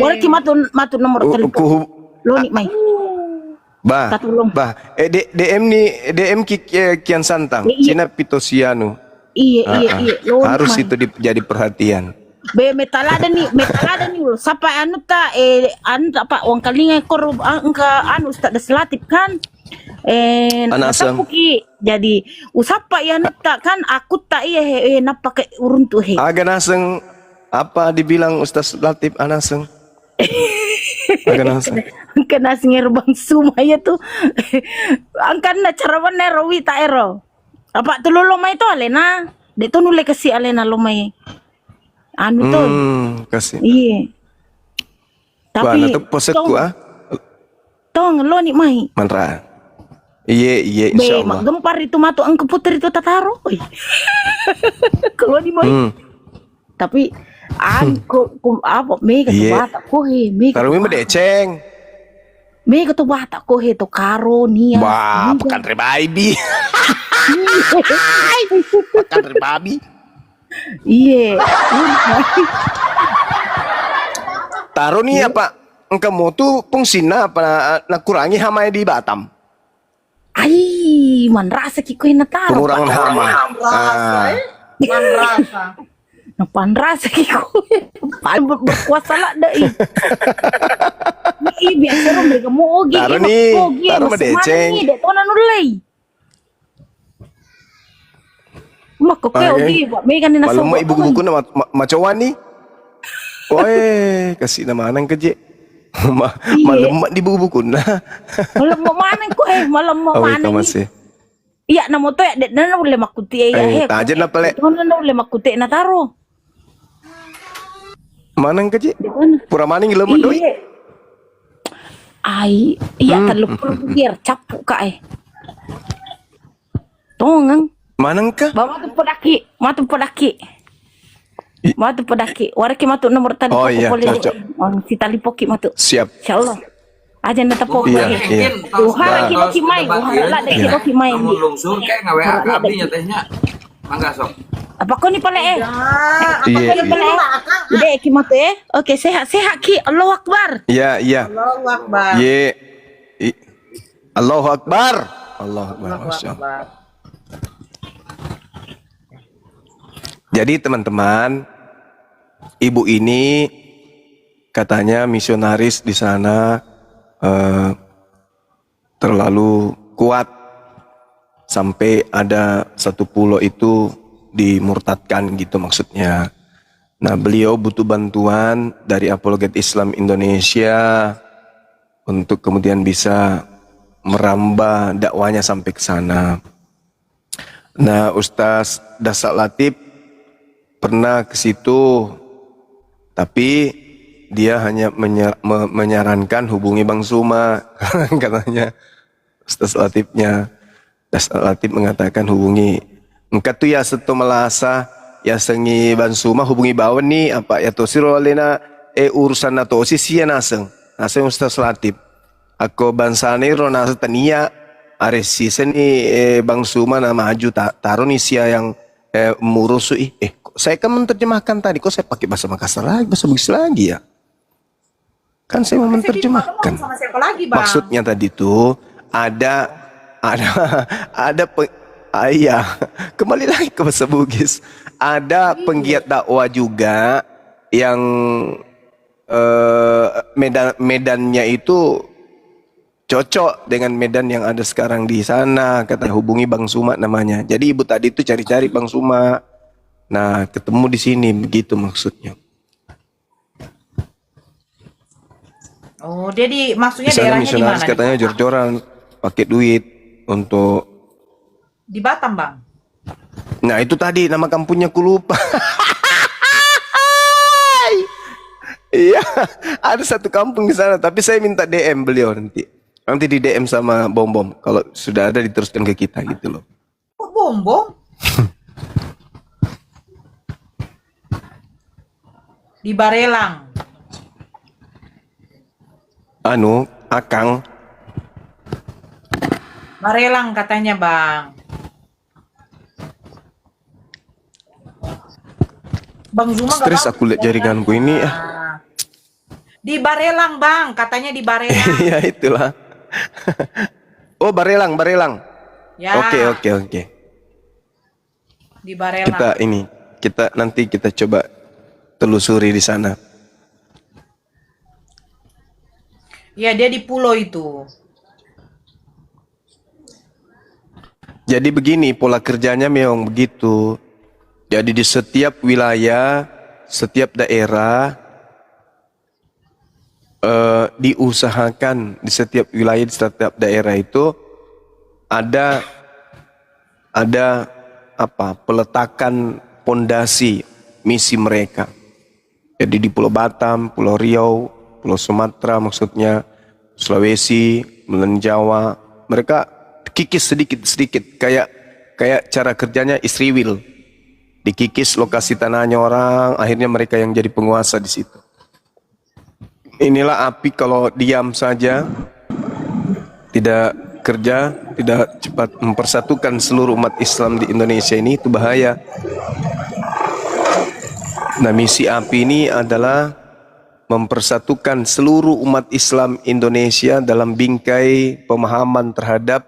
Boleh ki matu nomor telepon. Lo ni mai. Bah. DM Kian Santang. Iya. Cina Pitosiano. Iya. Lo ni Harus mai. itu jadi perhatian. Metalada nih lo. Sampai apa uang kalinga kor angka Ustaz Selatip kan. Anasam. Jadi usapa ya neta kan aku tak napa pakai urun tuh Aga naseng apa dibilang Ustaz Latif anaseng. Aga naseng. Kena singer bang sumaya tuh angkan na carawan nero wita ero apa tuh lo mai to alena de to nule kasih alena lo mai tuh Kasih. iya tapi Tuh posetku tong lo ni mai Manra. Iya insyaallah. Gempar itu matu angke putri itu tataro kalau di mai tapi apa me kata ko me Taruh mi deceng. me kata bata ko to karo nia Wah, pekan rebabi. Pekan rebabi. iya Taruh nih apa? Engkamu tuh fungsina apa nakurangi hama di Batam? Man rasa ki ko na taro. Pengurangan hama. Man rasa. Napan rasa ki ko. Berkuasa lah dai. Ni biasa ro mereka mo ogi. Taruh nih, taruh medeceng. Ni de tona nulai. Maka ko ogi, me kan na Malam ibu buku na macawan nih. Woi, kasih nama anang keje. Malam di buku na. Malam mo manang ko malam mo manang. Iya na mo to ya de na ule makuti ya Tajen na pala. To na ule makuti na taro. Manang keje? Pura maning lemot doi. Iya terlupa biar capuk ka Tongang. Manang ka? Matu podaki. Waraki matu nomor tali Oh iya, cocok. Si tali poki matu. Siap. Insyaallah. Aja neta poki. Iya. Uhara ki mai, uhara de ki mai. Lungsur kayak ngawe abdi nyatanya. Mangga sok. Apa kau ni pala Iya. Udah ki matu Oke, sehat ki. Allahu Akbar. Iya. Allahu Akbar. Allahu Akbar. Allahu Akbar. Masya Allah. Jadi teman-teman, ibu ini katanya misionaris di sana terlalu kuat sampai ada satu pulau itu dimurtadkan gitu maksudnya. Nah, beliau butuh bantuan dari Apologet Islam Indonesia untuk kemudian bisa merambah dakwanya sampai ke sana. Nah, Ustaz Dasak Latif pernah ke situ, tapi dia hanya menyarankan hubungi Bang Suma, katanya Ustaz Latifnya. Dasak Latif mengatakan hubungi. Engkau tuh ya setu melasa ya sengi Bang Suma hubungi bawan nih apa ya tosiro lena urusan na tosi sia naseng Ustaz Latif. Ako bansane ro nasa tania ares season ni Bang Suma na maju taruh nih sia yang murus saya kan menerjemahkan tadi, kok saya pakai bahasa Makassar lagi, bahasa Bugis lagi ya? Kan saya mau menerjemahkan. Sama siapa lagi, Bang? Maksudnya tadi tuh ada kembali lagi ke bahasa Bugis. Ada penggiat dakwah juga yang medannya itu cocok dengan medan yang ada sekarang di sana. Kata hubungi Bang Suma namanya. Jadi ibu tadi itu cari-cari Bang Suma. Nah, ketemu di sini, begitu maksudnya. Oh, jadi maksudnya Di sana daerahnya di misionaris mana? katanya jor-joran pakai duit untuk. Di Batam, Bang. Nah, itu tadi nama kampungnya ku lupa. Iya, ada satu kampung di sana, tapi saya minta DM beliau nanti. Nanti di DM sama Bom Bom. Kalau sudah ada diteruskan ke kita gitu loh. Kok Bom-Bom? Di Barelang. Anu, Akang. Barelang katanya, Bang. Bang Zuma nggak Stres tahu. aku lihat jaringanku ini. Di Barelang, Bang. Katanya di Barelang. Ya itulah. Oh, Barelang. Ya. Oke. Di Barelang. Nanti kita coba telusuri di sana. Ya, dia di pulau itu. Jadi begini pola kerjanya memang begitu. Jadi di setiap wilayah, setiap daerah diusahakan di setiap wilayah, di setiap daerah itu ada peletakan pondasi misi mereka. Jadi di Pulau Batam, Pulau Riau, Pulau Sumatera maksudnya, Sulawesi, Jawa, mereka kikis sedikit-sedikit kayak cara kerjanya Israel. Dikikis lokasi tanahnya orang, akhirnya mereka yang jadi penguasa di situ. Inilah api kalau diam saja, tidak kerja, tidak cepat mempersatukan seluruh umat Islam di Indonesia ini, itu bahaya. Nah, misi api ini adalah mempersatukan seluruh umat Islam Indonesia dalam bingkai pemahaman terhadap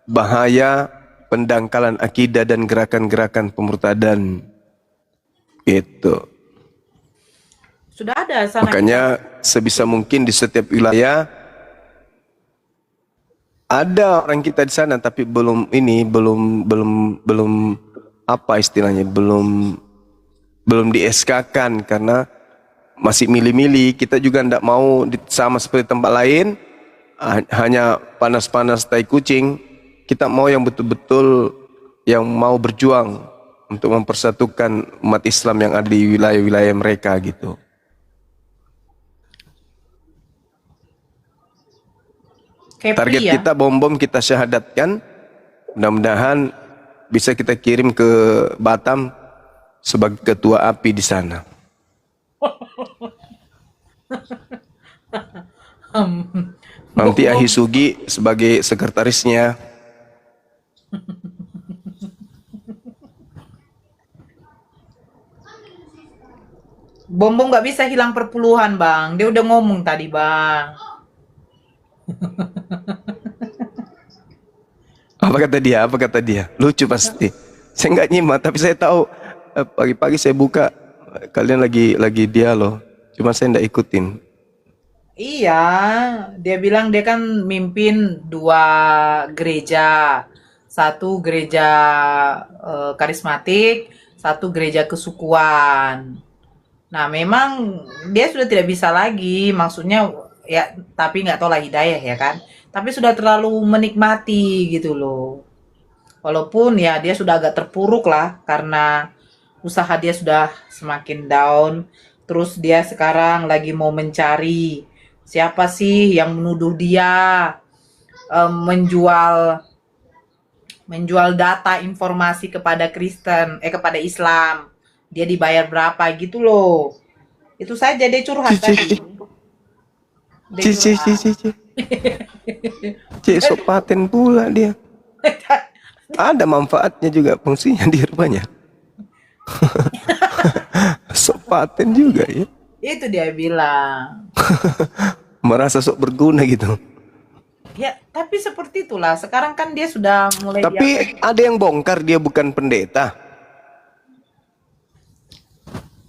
bahaya pendangkalan akidah dan gerakan-gerakan pemurtadan. Gitu. Sudah ada sana. Makanya sebisa mungkin di setiap wilayah ada orang kita di sana, tapi belum apa istilahnya, belum di SK-kan karena masih milih-milih. Kita juga tidak mau sama seperti tempat lain, hanya panas-panas tai kucing. Kita mau yang betul-betul yang mau berjuang untuk mempersatukan umat Islam yang ada di wilayah-wilayah mereka gitu. Target kita bom-bom kita syahadatkan. Mudah-mudahan bisa kita kirim ke Batam sebagai ketua API di sana. Nanti Ahi Sugi sebagai sekretarisnya. Bom-bom nggak bisa hilang perpuluhan, Bang. Dia udah ngomong tadi, Bang. Apa kata dia? Lucu pasti. Saya nggak nyimak, tapi saya tahu pagi-pagi saya buka kalian lagi dialog. Cuma saya nggak ikutin. Iya, dia bilang dia kan mimpin 2 gereja. 1 gereja karismatik, 1 gereja kesukuan. Nah, memang dia sudah tidak bisa lagi, maksudnya ya, tapi nggak tahu lah hidayah ya kan. Tapi sudah terlalu menikmati gitu loh. Walaupun ya dia sudah agak terpuruk lah karena usaha dia sudah semakin down. Terus dia sekarang lagi mau mencari siapa sih yang menuduh dia menjual data informasi kepada kepada Islam. Dia dibayar berapa gitu loh. Itu saja dia curhat tadi. Cik sopaten pula dia. Ada manfaatnya juga fungsinya di rupanya. Sopaten juga ya. Itu dia bilang. Merasa sok berguna gitu. Ya, tapi seperti itulah. Sekarang kan dia sudah mulai. Tapi ada yang bongkar dia bukan pendeta.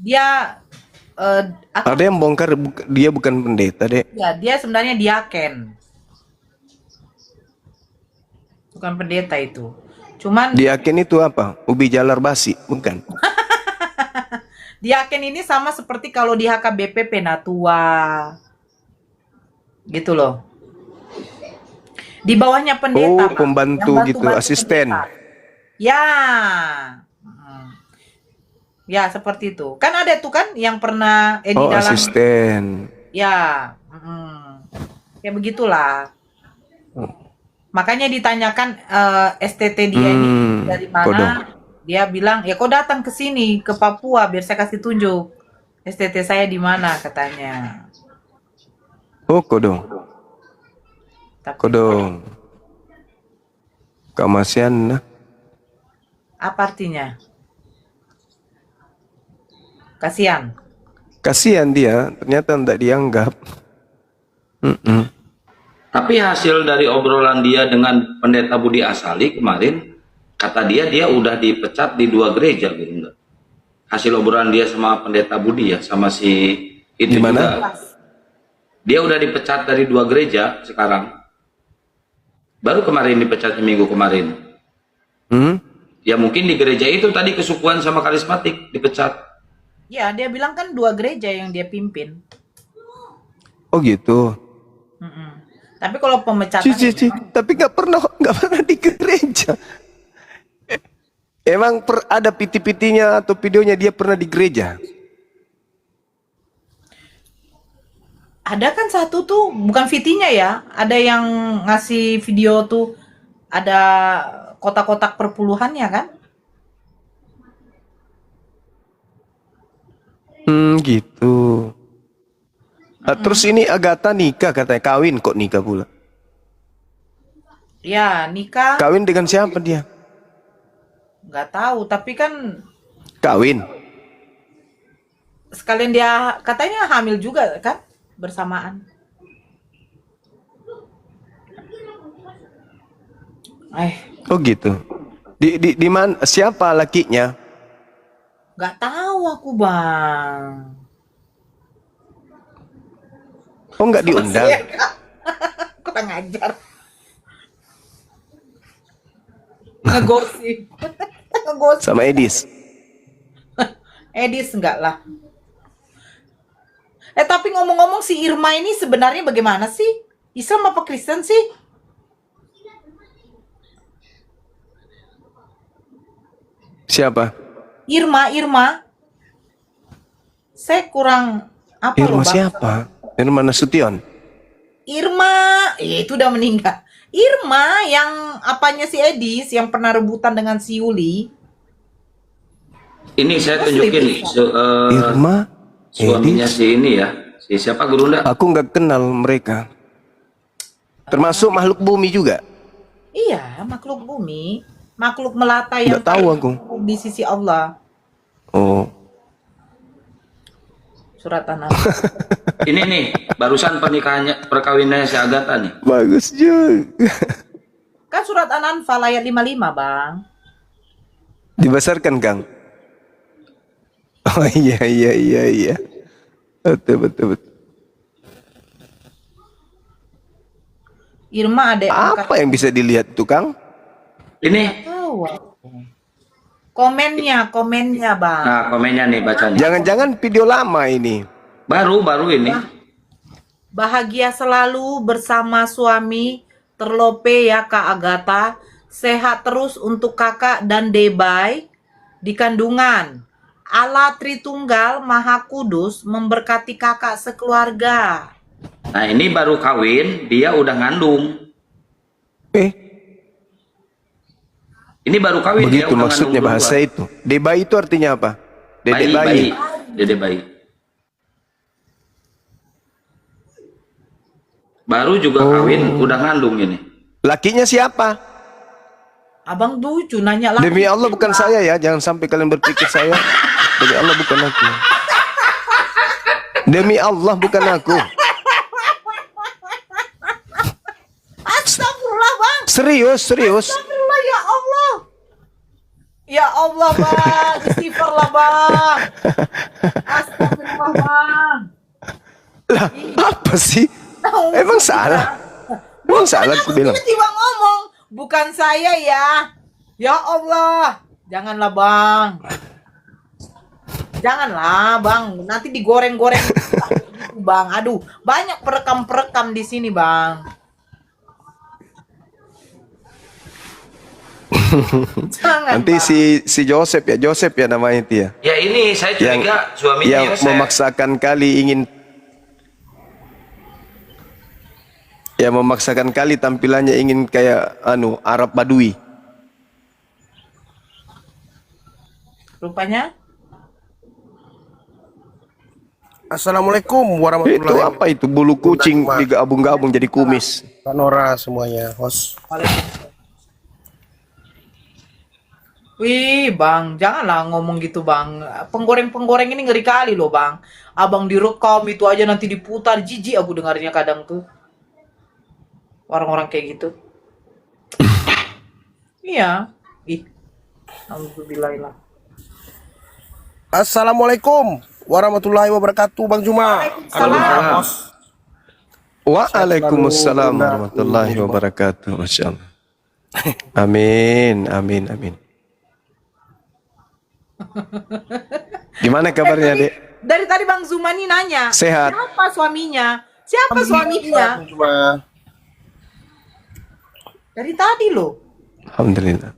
Dia Ada yang bongkar dia bukan pendeta, Dek. ya dia sebenarnya diaken. Bukan pendeta itu. Cuman Diaken itu apa? Ubi jalar basi, bukan? diaken ini sama seperti kalau di HKBP Penatua. Gitu loh. Di bawahnya pendeta, Pak. Pembantu Yang gitu, bantu-bantu asisten. pendeta. Ya. Ya, seperti itu. Kan ada tuh kan yang pernah di Oh, dalam asisten. ya, ya begitulah. Makanya ditanyakan STT dia ini dari mana? kodok. Dia bilang, "Ya kau datang ke sini ke Papua biar saya kasih tunjuk STT saya di mana," katanya. Oh, kodong. Tapi Kodong. Kamasian. apa artinya? Kasihan. Kasihan dia, ternyata tidak dianggap. Tapi hasil dari obrolan dia dengan pendeta Budi Asali kemarin, kata dia udah dipecat di 2 gereja gitu enggak? Hasil obrolan dia sama pendeta Budi ya, sama si itu Di mana? juga. Dia udah dipecat dari 2 gereja sekarang. Baru kemarin dipecatnya minggu kemarin. Ya mungkin di gereja itu tadi kesukuan sama karismatik dipecat. Ya, dia bilang kan 2 gereja yang dia pimpin. Oh gitu. Tapi kalau pemecatan Tapi nggak pernah di gereja. Emang ada piti-pitinya atau videonya dia pernah di gereja? ada kan satu tuh bukan VT-nya ya, ada yang ngasih video tuh ada kotak-kotak perpuluhannya kan? Gitu. Terus ini Agatha nikah katanya, kawin kok nikah pula? Ya nikah. Kawin dengan siapa dia? Nggak tahu, tapi kan Kawin. sekalian dia katanya hamil juga kan bersamaan. Oh gitu. Di mana? Siapa lakinya? Nggak tahu aku bang. Oh nggak diundang? Kurang ajar. Ngegosip. Ngegosip. Sama Edis. Edis enggak lah. Tapi ngomong-ngomong si Irma ini sebenarnya bagaimana sih? Islam apa Kristen sih? Siapa? Irma. Saya kurang apa loh Irma bang? siapa? Irma Nasution. Irma, ya itu udah meninggal. Irma yang apanya si Edis yang pernah rebutan dengan si Yuli. Ini saya tunjukin nih, Irma, suaminya Edis. si ini ya, si siapa Gurunda? Aku nggak kenal mereka. Termasuk makhluk bumi juga. Iya, makhluk bumi, makhluk melata yang Nggak tahu aku. di sisi Allah. Oh. Surat An-Nahl. Ini nih, barusan perkawinannya si Agatha nih. Bagus juga. Kan surat An-Anfal ayat 55, Bang. Dibesarkan, Kang. Oh iya. Betul. Irma adek Apa yang bisa dilihat tuh, Kang? Ini. tahu. Komennya, Bang. Nah, komennya nih bacanya. Jangan-jangan video lama ini. Baru ini. Bahagia selalu bersama suami terlope ya Kak Agatha. Sehat terus untuk kakak dan Debay di kandungan. Allah Tritunggal Maha Kudus memberkati kakak sekeluarga. Nah, ini baru kawin, dia udah ngandung. Ini baru kawin, dia Begitu udah maksudnya ngandung bahasa duluan. itu. Debay itu artinya apa? Dedek bayi. Bayi. Dedek bayi. Baru juga kawin, udah ngandung ini. Lakinya siapa? Abang lucu nanya lagi. Demi Allah bukan saya ya, jangan sampai kalian berpikir saya. Demi Allah bukan aku. Demi Allah bukan aku. Astagfirullah Bang. Serius. Astagfirullah ya Allah. Ya Allah Bang, istighfar lah Bang. Astagfirullah Bang. Lah, apa sih? Emang salah? Emang salah aku bilang? Tiba-tiba ngomong, bukan saya ya. Ya Allah, janganlah Bang. Janganlah Bang, nanti digoreng-goreng gitu, Bang. Aduh, banyak perekam-perekam di sini Bang. Jangan, Nanti Bang. si Joseph ya namanya itu ya. Ya ini saya curiga suaminya Yang Yosef. memaksakan kali tampilannya ingin kayak Arab Badui. Rupanya Assalamualaikum Itu warahmatullahi apa itu bulu kucing digabung-gabung jadi kumis. Nora semuanya, host. Wih Bang, janganlah ngomong gitu Bang. Penggoreng-penggoreng ini ngeri kali loh Bang. Abang direkam itu aja nanti diputar, jijik aku dengarnya kadang tuh. Orang-orang kayak gitu. Iya. Ih. Alhamdulillah. Assalamualaikum warahmatullahi wabarakatuh, Bang Juma. Waalaikumsalam. Waalaikumsalam warahmatullahi wabarakatuh. Masya Allah. Amin, amin, amin. Gimana kabarnya, Dek? Dari tadi Bang Zumani nanya, Sehat. siapa suaminya? Siapa suaminya? Bang Juma. Dari tadi loh. Alhamdulillah.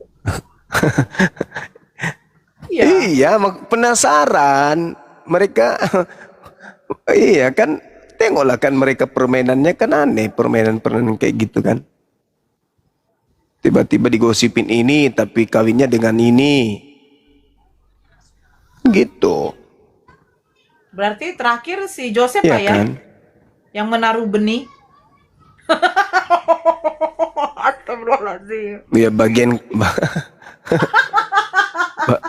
Iya. Iya, penasaran. Mereka iya kan, tengoklah kan mereka permainannya kan aneh, permainan kayak gitu kan. Tiba-tiba digosipin ini tapi kawinnya dengan ini. Gitu. Berarti terakhir si Joseph Iya ya, kan? yang menaruh benih. Astagfirullahaladzim. Ya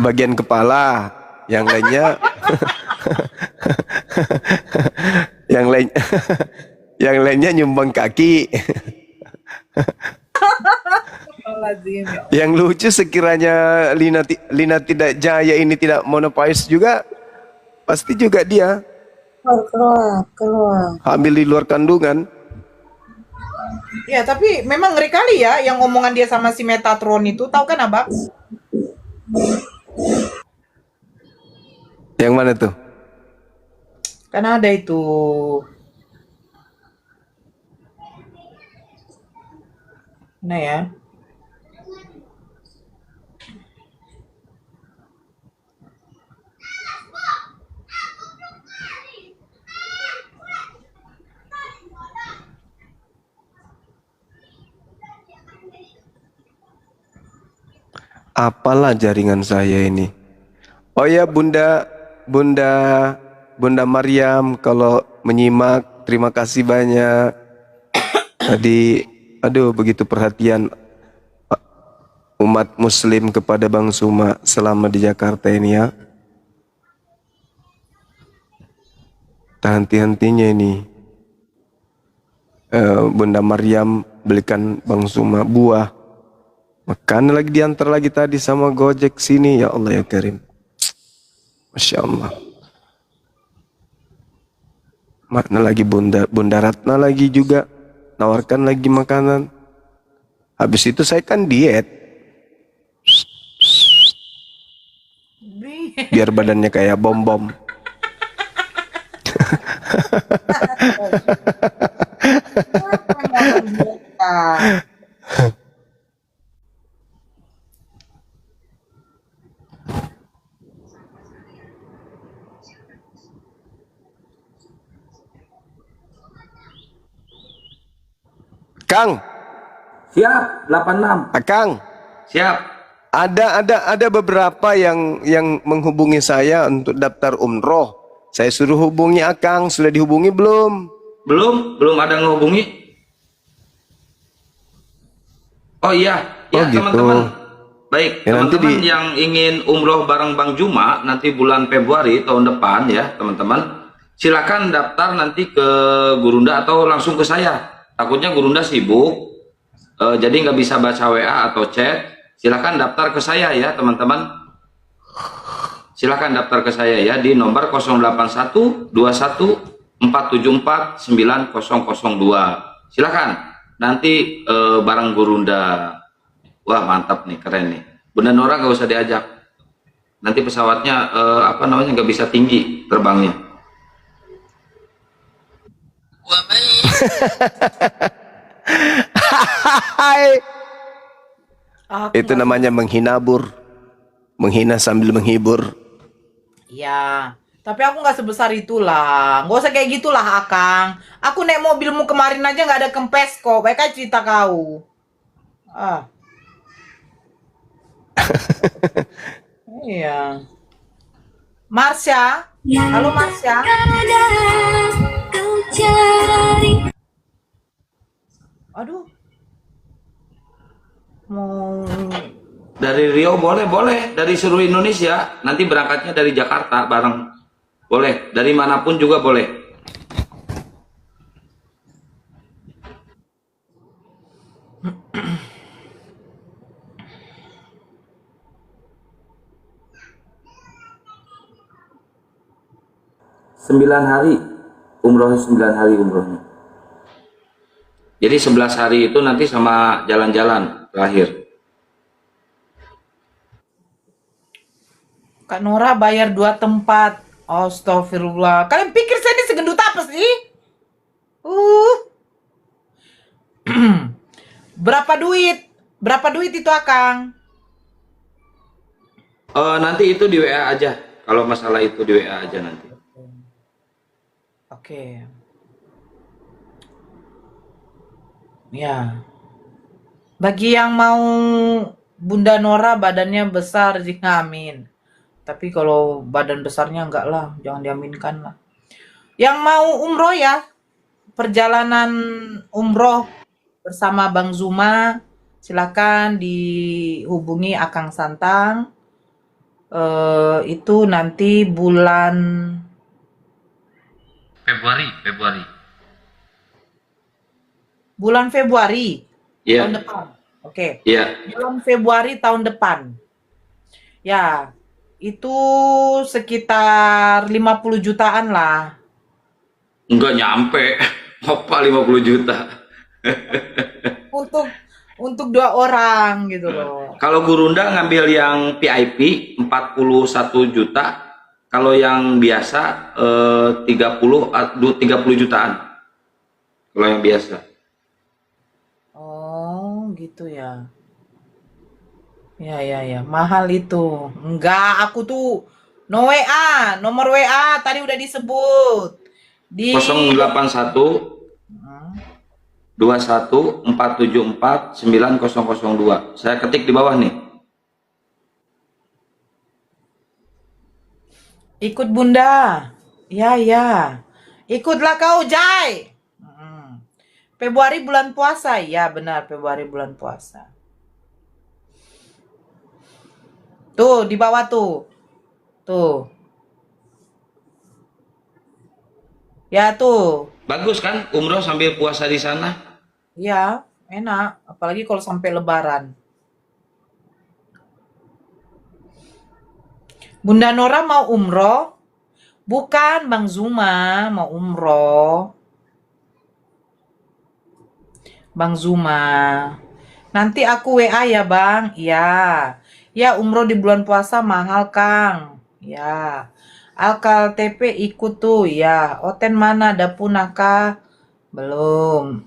bagian kepala, yang lainnya yang lainnya nyumbang kaki. Yang lucu sekiranya Lina tidak Jaya ini tidak monopais juga, pasti juga dia Keluar. hamil di luar kandungan. Ya, tapi memang ngeri kali ya yang omongan dia sama si Metatron itu, tahu kan Abang? Yang mana tuh? Kan ada itu. Nah ya. Apalah jaringan saya ini. Oh ya Bunda Maryam, kalau menyimak terima kasih banyak. Tadi aduh begitu perhatian umat muslim kepada Bang Suma selama di Jakarta ini ya. Tak henti-hentinya ini. Bunda Maryam belikan Bang Suma buah. Makan lagi diantar lagi tadi sama Gojek sini, ya Allah ya Karim. Masya Allah. Mana lagi Bunda Ratna lagi juga nawarkan lagi makanan. Habis itu saya kan diet. Biar badannya kayak bom-bom. Kang. Siap, 86. Kang. Siap. Ada beberapa yang menghubungi saya untuk daftar umroh. Saya suruh hubungi Akang, sudah dihubungi belum? Belum ada ngehubungi. Oh iya, ya gitu. teman-teman. Baik, Ya, teman-teman yang ingin umroh bareng Bang Juma nanti bulan Februari tahun depan ya, teman-teman. Silakan daftar nanti ke Gurunda atau langsung ke saya. Takutnya Gurunda sibuk, jadi nggak bisa baca WA atau chat. Silakan daftar ke saya ya, teman-teman. Silakan daftar ke saya ya di nomor 081 21 474 9002. Silakan. Nanti barang Gurunda. Wah, mantap nih, keren nih. Bunda Nora nggak usah diajak. Nanti pesawatnya nggak bisa tinggi terbangnya. Itu namanya menghinabur. Menghina sambil menghibur. Ya, tapi aku nggak sebesar itulah. Nggak usah kayak gitulah, Akang. Aku naik mobilmu kemarin aja nggak ada kempes kok. Baik aja cerita kau. Ah. Iya. Marsha, halo Marsha. Aduh. Mau Dari Riau boleh. Dari seluruh Indonesia. Nanti berangkatnya dari Jakarta bareng. Boleh. Dari manapun juga boleh. Sembilan hari umrohnya, 9 hari umrohnya. Jadi 11 hari itu nanti sama jalan-jalan terakhir. Kak Nora bayar 2 tempat. Astagfirullah. Kalian pikir saya ini segendut apa sih? Berapa duit? Berapa duit itu, Akang? Nanti itu di WA aja. Kalau masalah itu di WA aja nanti. Oke. Ya. Bagi yang mau Bunda Nora badannya besar, amin. Tapi kalau badan besarnya enggak lah, jangan diaminkan lah. Yang mau umroh ya, perjalanan umroh bersama Bang Zuma, silakan dihubungi Akang Santang. Itu nanti bulan Februari. bulan Februari Iya. tahun depan. Oke. Iya. Bulan Februari tahun depan. Ya, itu sekitar 50 jutaan lah. Enggak nyampe. Apa 50 juta? Untuk 2 orang gitu loh. Kalau Gurunda ngambil yang VIP 41 juta. Kalau yang biasa 30 jutaan. Kalau yang biasa. Oh, gitu ya. Ya. Mahal itu. Enggak, aku tuh no WA, nomor WA tadi udah disebut. Di 081 21 474 9002. Saya ketik di bawah nih. Ikut Bunda. Ya. Ikutlah kau, Jai. Februari bulan puasa. Ya, benar, Februari bulan puasa. Tuh, di bawah tuh. Tuh. Ya, tuh. Bagus kan umroh sambil puasa di sana? Ya, enak. Apalagi kalau sampai lebaran. Bunda Nora mau umroh? Bukan, Bang Zuma mau umroh. Bang Zuma. Nanti aku WA ya, Bang. Ya. Ya, umroh di bulan puasa mahal, Kang. Ya. Alkal TP ikut tuh. Ya. Oten mana? Ada punakah? Belum.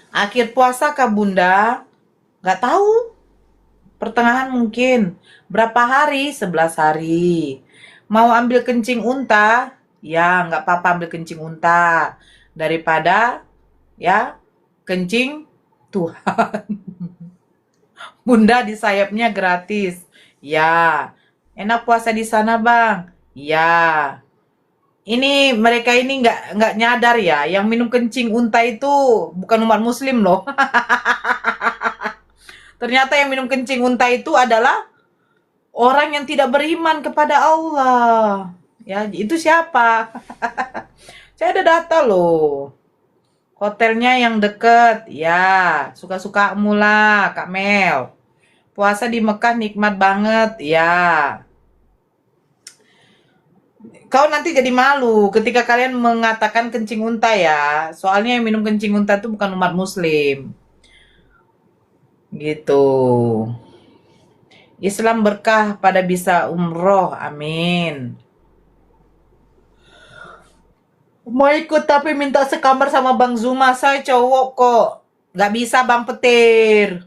Akhir puasa kah, Bunda? Nggak tahu. Pertengahan mungkin. Berapa hari? 11 hari. Mau ambil kencing unta? Ya, nggak apa-apa ambil kencing unta. Daripada, ya, kencing Tuhan. Bunda di sayapnya gratis. Ya. Enak puasa di sana, Bang. Ya. Ini mereka ini nggak nyadar ya, yang minum kencing unta itu bukan umat muslim loh. Ternyata yang minum kencing unta itu adalah orang yang tidak beriman kepada Allah. Ya, itu siapa? Saya ada data loh. Hotelnya yang deket. Ya, suka-sukamu lah, Kak Mel. Puasa di Mekah nikmat banget. Ya. kau nanti jadi malu ketika kalian mengatakan kencing unta ya. Soalnya yang minum kencing unta itu bukan umat muslim. Gitu. Islam berkah pada bisa umroh. Amin. Mau ikut tapi minta sekamar sama Bang Zuma. Saya cowok kok. Gak bisa Bang Petir.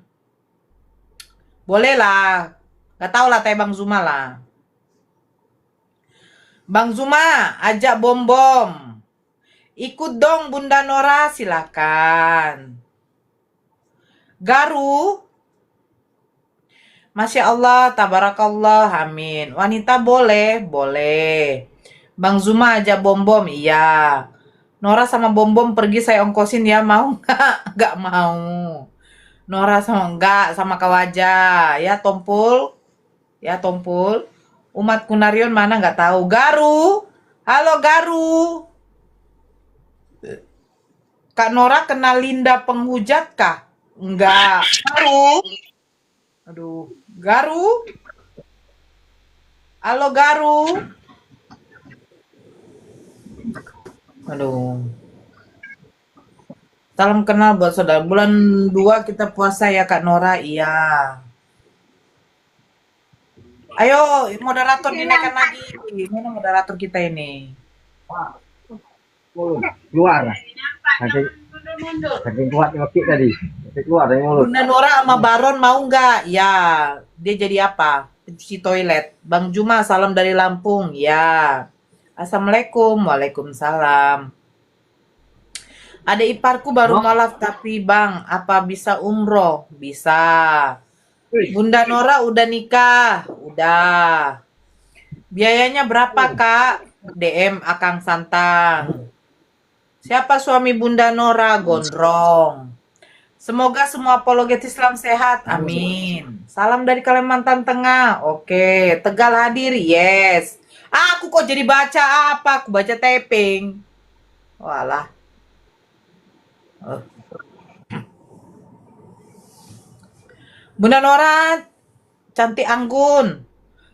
Boleh lah. Gak tau lah tanya Bang Zuma lah. Bang Zuma, ajak bom-bom. Ikut dong Bunda Nora, silakan. Garu. Masya Allah, tabarakallah, amin. Wanita boleh, boleh. Bang Zuma ajak bom-bom, iya. Nora sama bom-bom pergi saya ongkosin ya, mau nggak? Nggak mau. Nora sama enggak, sama kau aja. Ya Tompul. Ya Tompul. Umat Kunarion mana nggak tahu. Garu. Halo Garu. Kak Nora kenal Linda Penghujat kah? Enggak. Garu. Aduh. Garu. Halo Garu. Aduh. Salam kenal buat saudara. Bulan 2 kita puasa ya Kak Nora. Iya. Ayo moderator dinaikkan lagi. Mana moderator kita ini? Keluar. Nanti kuat wakil tadi. Nanti keluar dari mulut. Bunda Nora sama Baron mau nggak? Ya. Dia jadi apa? Cuci toilet. Bang Juma salam dari Lampung. Ya. Assalamualaikum. Waalaikumsalam. Ada iparku baru nolak tapi bang, apa bisa umroh? Bisa. Bunda Nora udah nikah? Udah. Biayanya berapa kak? DM Akang Santang. Siapa suami Bunda Nora? Gondrong. Semoga semua apologet Islam sehat. Amin. Salam dari Kalimantan Tengah. Oke. Tegal hadir. Yes. Aku kok jadi baca apa? Aku baca typing. Walah. Bunda Nora, cantik anggun.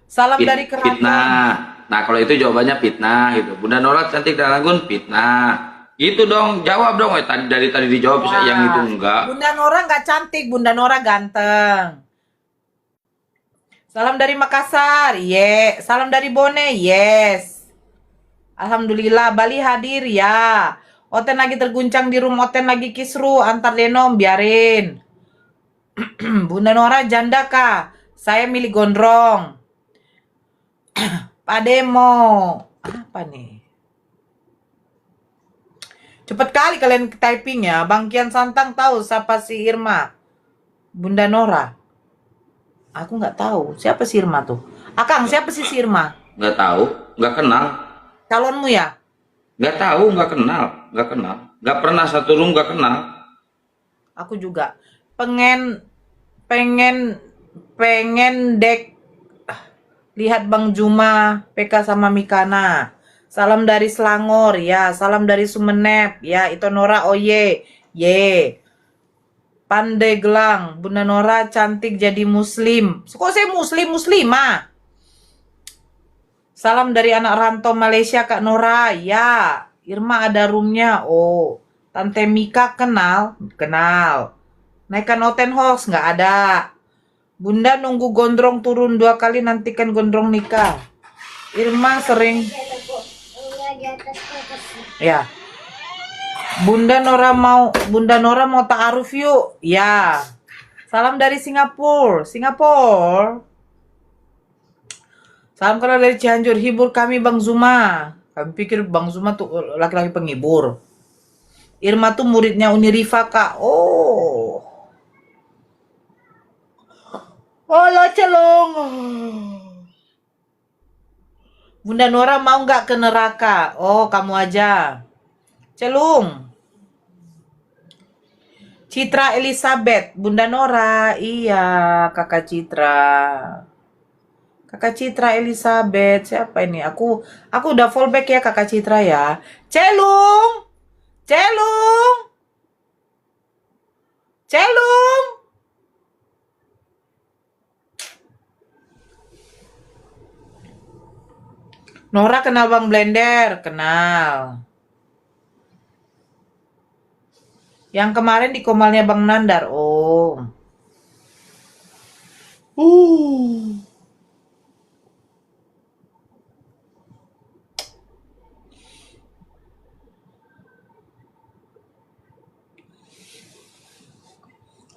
Salam dari Keraton. Fitnah. Nah kalau itu jawabannya fitnah gitu. Bunda Nora cantik dan anggun, fitnah. Gitu dong, jawab dong. Dari tadi dijawab, yang itu enggak. Bunda Nora nggak cantik, Bunda Nora ganteng. Salam dari Makassar, ye. Salam dari Bone, yes. Alhamdulillah, Bali hadir ya. Oten lagi terguncang di rumah, Oten lagi kisru, antar denom, biarin. Bunda Nora janda kah? Saya milih gondrong. Pak Demo. Apa nih? Cepet kali kalian typing ya. Bang Kian Santang tahu siapa si Irma? Bunda Nora. Aku nggak tahu. Siapa si Irma tuh? Akang, siapa sih si Irma? Nggak tahu, nggak kenal. Calonmu ya? Nggak tahu, nggak kenal. Nggak pernah satu room, nggak kenal. Aku juga. Pengen dek lihat Bang Juma, PK sama Mikana. Salam dari Selangor, ya. Salam dari Sumenep, ya. Itu Nora, oh ye. Ye. Pandeglang, Bunda Nora cantik jadi muslim. Kok saya muslimah? Salam dari anak rantau Malaysia, Kak Nora, ya. Irma ada roomnya, oh. Tante Mika kenal? Naikkan Oten host, nggak ada. Bunda nunggu gondrong turun 2 kali, nantikan gondrong nikah. Irma sering. Ya. Bunda Nora mau ta'aruf yuk. Ya. Salam dari Singapura. Salam kenal dari Cianjur. Hibur kami Bang Zuma. Kami pikir Bang Zuma tuh laki-laki penghibur. Irma tuh muridnya Unirifa, Kak. Oh. Olah celong. Bunda Nora mau nggak ke neraka? Oh, kamu aja. Celung. Citra Elizabeth, Bunda Nora. Iya, Kakak Citra Elizabeth. Siapa ini? Aku udah fallback ya Kakak Citra ya. Celung. Nora kenal Bang Blender? Kenal. Yang kemarin di komalnya Bang Nandar. Oh.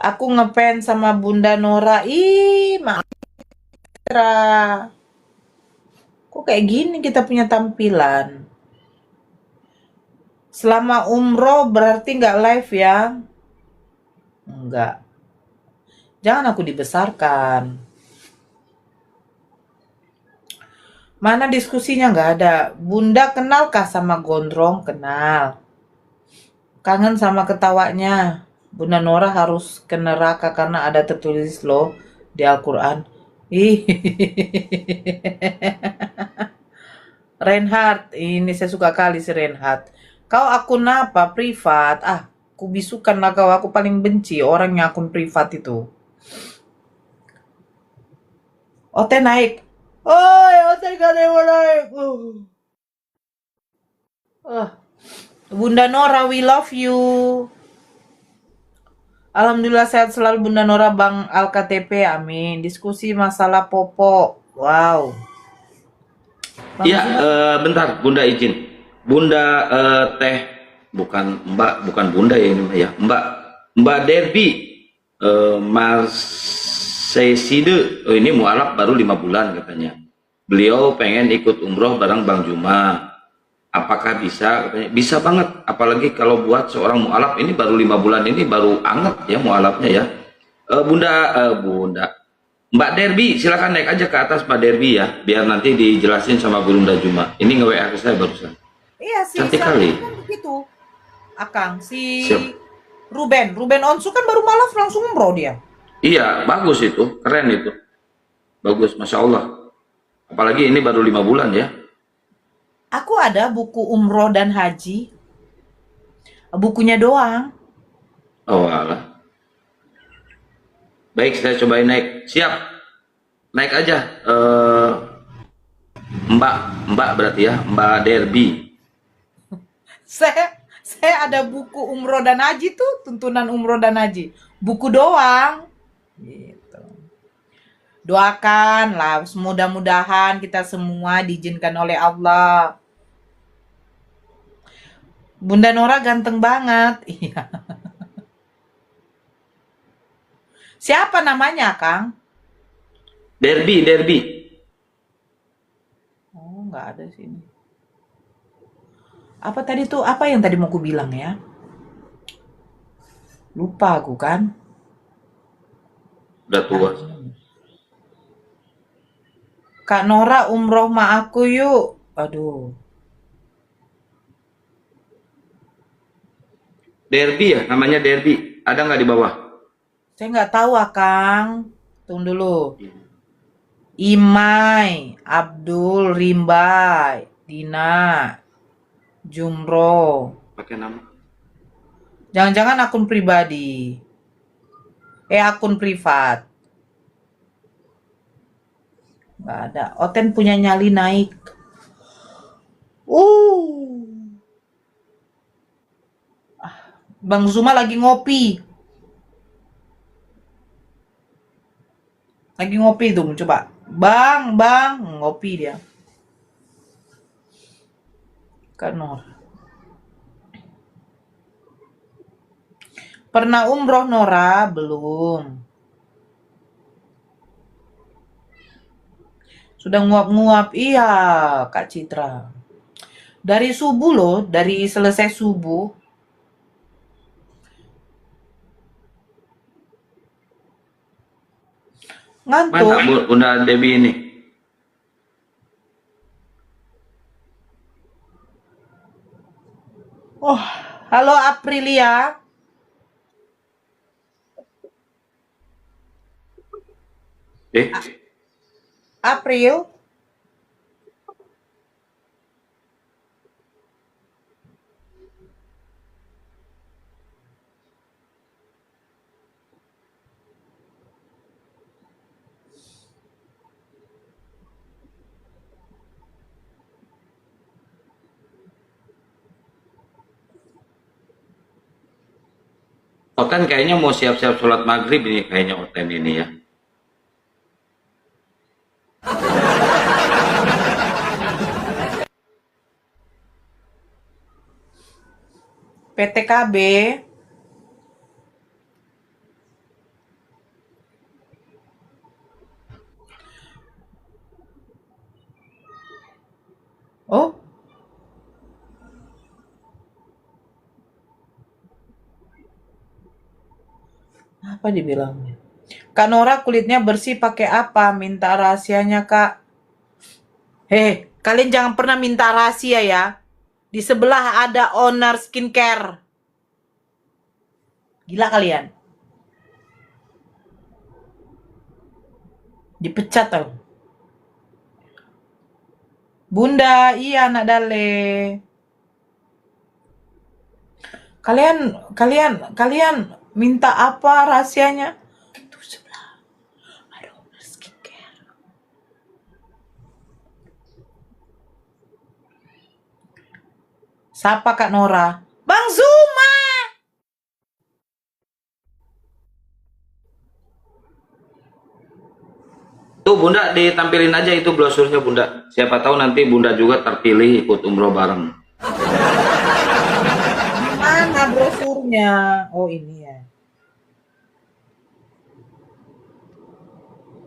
Aku ngefans sama Bunda Nora. Ih, Matra. Kok kayak gini kita punya tampilan? Selama umroh berarti nggak live ya? Enggak. Jangan aku dibesarkan. Mana diskusinya nggak ada. Bunda kenalkah sama Gondrong? Kenal. Kangen sama ketawanya. Bunda Nora harus ke neraka karena ada tertulis loh di Al-Quran. Ih. Reinhard, ini saya suka kali si Reinhard. Kau akun apa? Privat. Ah, ku bisukan lah kau. Aku paling benci orang yang akun privat itu. Ote naik. Oi, Ote gak ada yang mau naik. Bunda Nora, we love you. Alhamdulillah sehat selalu Bunda Nora, Bang Al-KTP, amin. Diskusi masalah popok. Wow. Iya, bentar, Bunda izin. Bunda Teh, bukan Mbak, bukan Bunda ya ini ya. Mbak Derby, Marseside, oh ini mualaf baru 5 bulan katanya. Beliau pengen ikut umroh bareng Bang Juma. Apakah bisa? Katanya, bisa banget. Apalagi kalau buat seorang mualaf ini baru 5 bulan ini baru anget ya mualafnya ya. Bunda. Mbak Derby, silakan naik aja ke atas Mbak Derby ya, biar nanti dijelasin sama Bunda Juma. Ini nge-WA ke saya barusan. Iya sih, Cantik kali. kan begitu. Akang, si Siap. Ruben Onsu kan baru malah langsung umroh dia. Iya, bagus itu, keren itu. Bagus, Masya Allah. Apalagi ini baru 5 bulan ya. Aku ada buku umroh dan haji. Bukunya doang. Oh alah. Baik, saya cobain naik. Siap. Naik aja. Mbak berarti ya, Mbak Derby. Saya ada buku umroh dan haji tuh, tuntunan umroh dan haji. Buku doang. Gitu. Doakan lah, mudah-mudahan kita semua diizinkan oleh Allah. Bunda Nora ganteng banget. Iya. Siapa namanya, Kang? Derby. Oh, nggak ada sini. Apa tadi tuh? Apa yang tadi mau aku bilang ya? Lupa aku kan. Udah tua. Kak Nora umroh ma aku yuk. Aduh. Derby ya, namanya Derby. Ada nggak di bawah? Saya nggak tahu, Kang. Tunggu dulu. Imai, Abdul, Rimbai, Dina, Jumro. Pakai nama. Jangan-jangan akun pribadi. Akun privat. Nggak ada. Oten punya nyali naik. Bang Zuma lagi ngopi. Lagi ngopi tuh, coba. Bang, ngopi dia. Kak Nora. Pernah umroh Nora? Belum. Sudah nguap-nguap. Iya, Kak Citra. Dari subuh loh, dari selesai subuh. Ngantuk. Mana Bunda Debbie ini? Oh, halo Aprilia. April. Oten kayaknya mau siap-siap sholat maghrib ini kayaknya Oten ini ya. PTKB. Oh, apa dibilangnya? Kak Nora kulitnya bersih pakai apa? Minta rahasianya, Kak. Kalian jangan pernah minta rahasia ya. Di sebelah ada owner skincare. Gila kalian. Dipecat tau. Bunda, iya anak Dale. Kalian minta apa rahasianya? Tuh sebelah ada owner skincare. Siapa Kak Nora? Bang Zuma. Tuh Bunda ditampilin aja itu brosurnya Bunda. Siapa tahu nanti Bunda juga terpilih ikut umroh bareng. Mana brosurnya? Oh ini ya.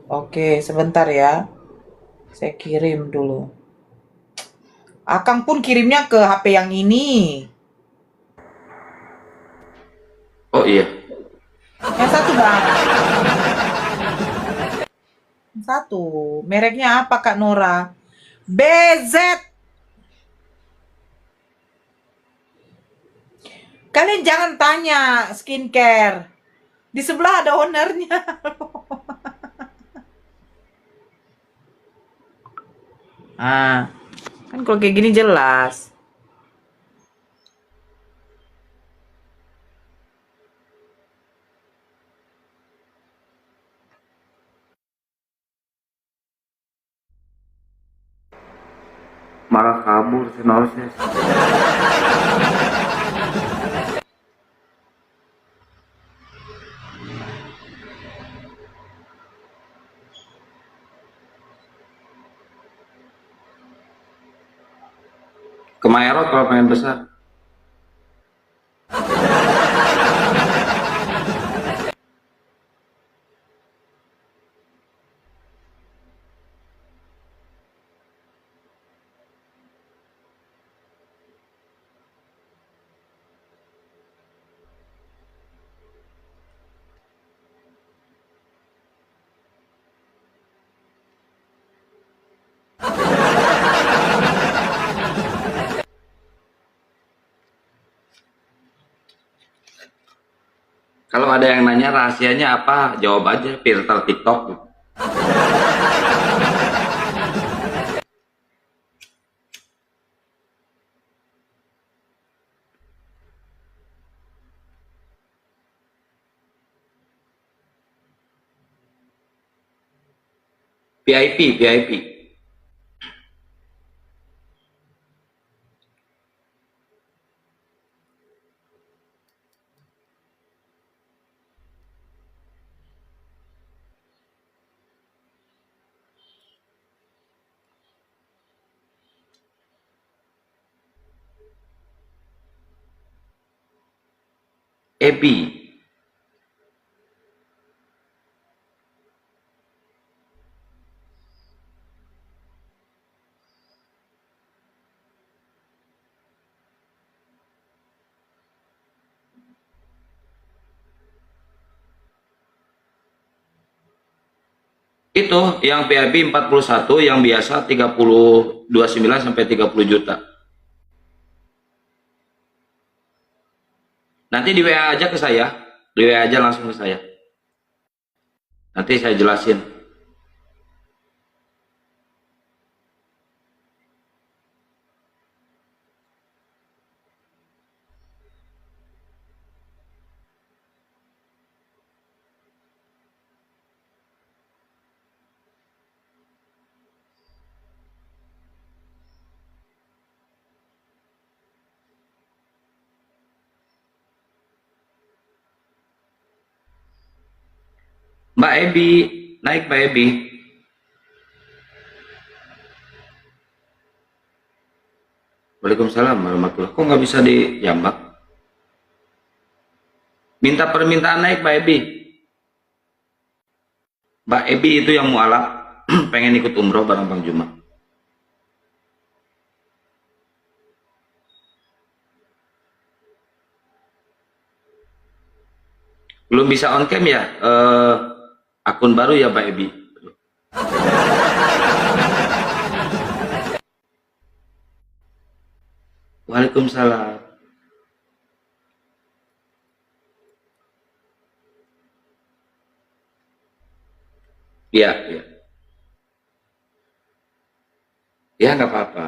Oke, sebentar ya. Saya kirim dulu. Akang pun kirimnya ke HP yang ini. Oh iya. Yang satu bang. Yang satu. Mereknya apa Kak Nora? BZ. Kalian jangan tanya skincare. Di sebelah ada ownernya. Kan kalau kayak gini jelas. Malah kabur si Narsis. Ke Maerot kalau pengen besar. Kalau ada yang nanya rahasianya apa, jawab aja filter TikTok. VIP, VIP. Ebi. Itu yang VIP 41, yang biasa 29 sampai 30 juta. Nanti di WA aja ke saya, di WA aja langsung ke saya. Nanti saya jelasin. Mbak Ebi, naik Mbak Ebi. Waalaikumsalam warahmatullahi. Kok nggak bisa dijambak? Minta permintaan naik Mbak Ebi. Mbak Ebi itu yang mualaf pengen ikut umroh bareng Bang Juma. Belum bisa on cam ya? Akun baru ya Mbak Ebi. Waalaikumsalam. Iya, iya. Ya nggak apa-apa.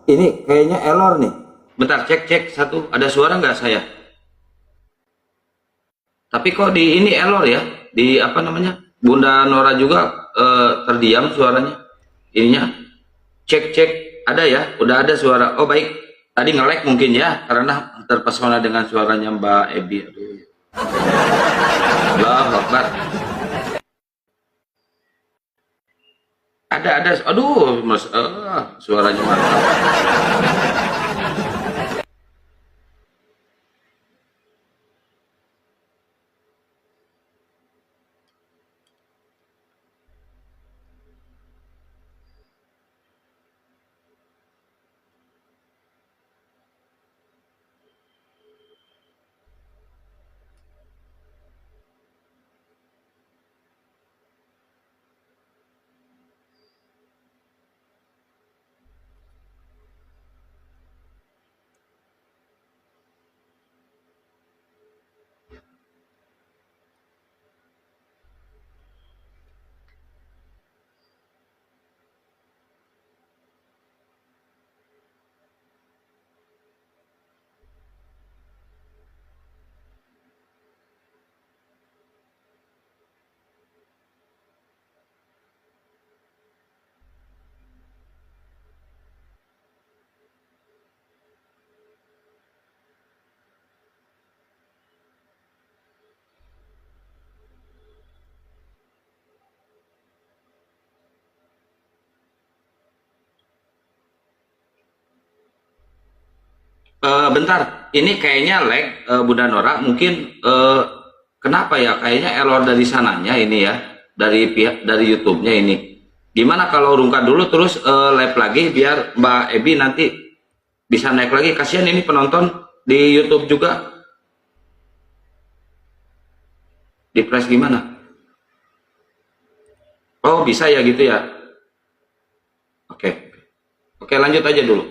Ini kayaknya error nih. Bentar, cek satu. Ada suara nggak saya? Tapi kok di ini error ya? Di apa namanya? Bunda Nora juga terdiam suaranya. Ininya. Cek. Ada ya? Udah ada suara. Oh baik. Tadi nge-lag mungkin ya. Karena terpesona dengan suaranya Mbak Ebi. Aduh. Allahu Akbar. Ada. Aduh, mas, suaranya mantap. Bentar, ini kayaknya lag, Bunda Nora. Mungkin kenapa ya? Kayaknya error dari sananya ini ya, dari pihak dari YouTube-nya ini. Gimana kalau rungkat dulu terus live lagi biar Mbak Ebi nanti bisa naik lagi. Kasihan ini penonton di YouTube juga. Di press gimana? Oh bisa ya gitu ya. Oke, lanjut aja dulu.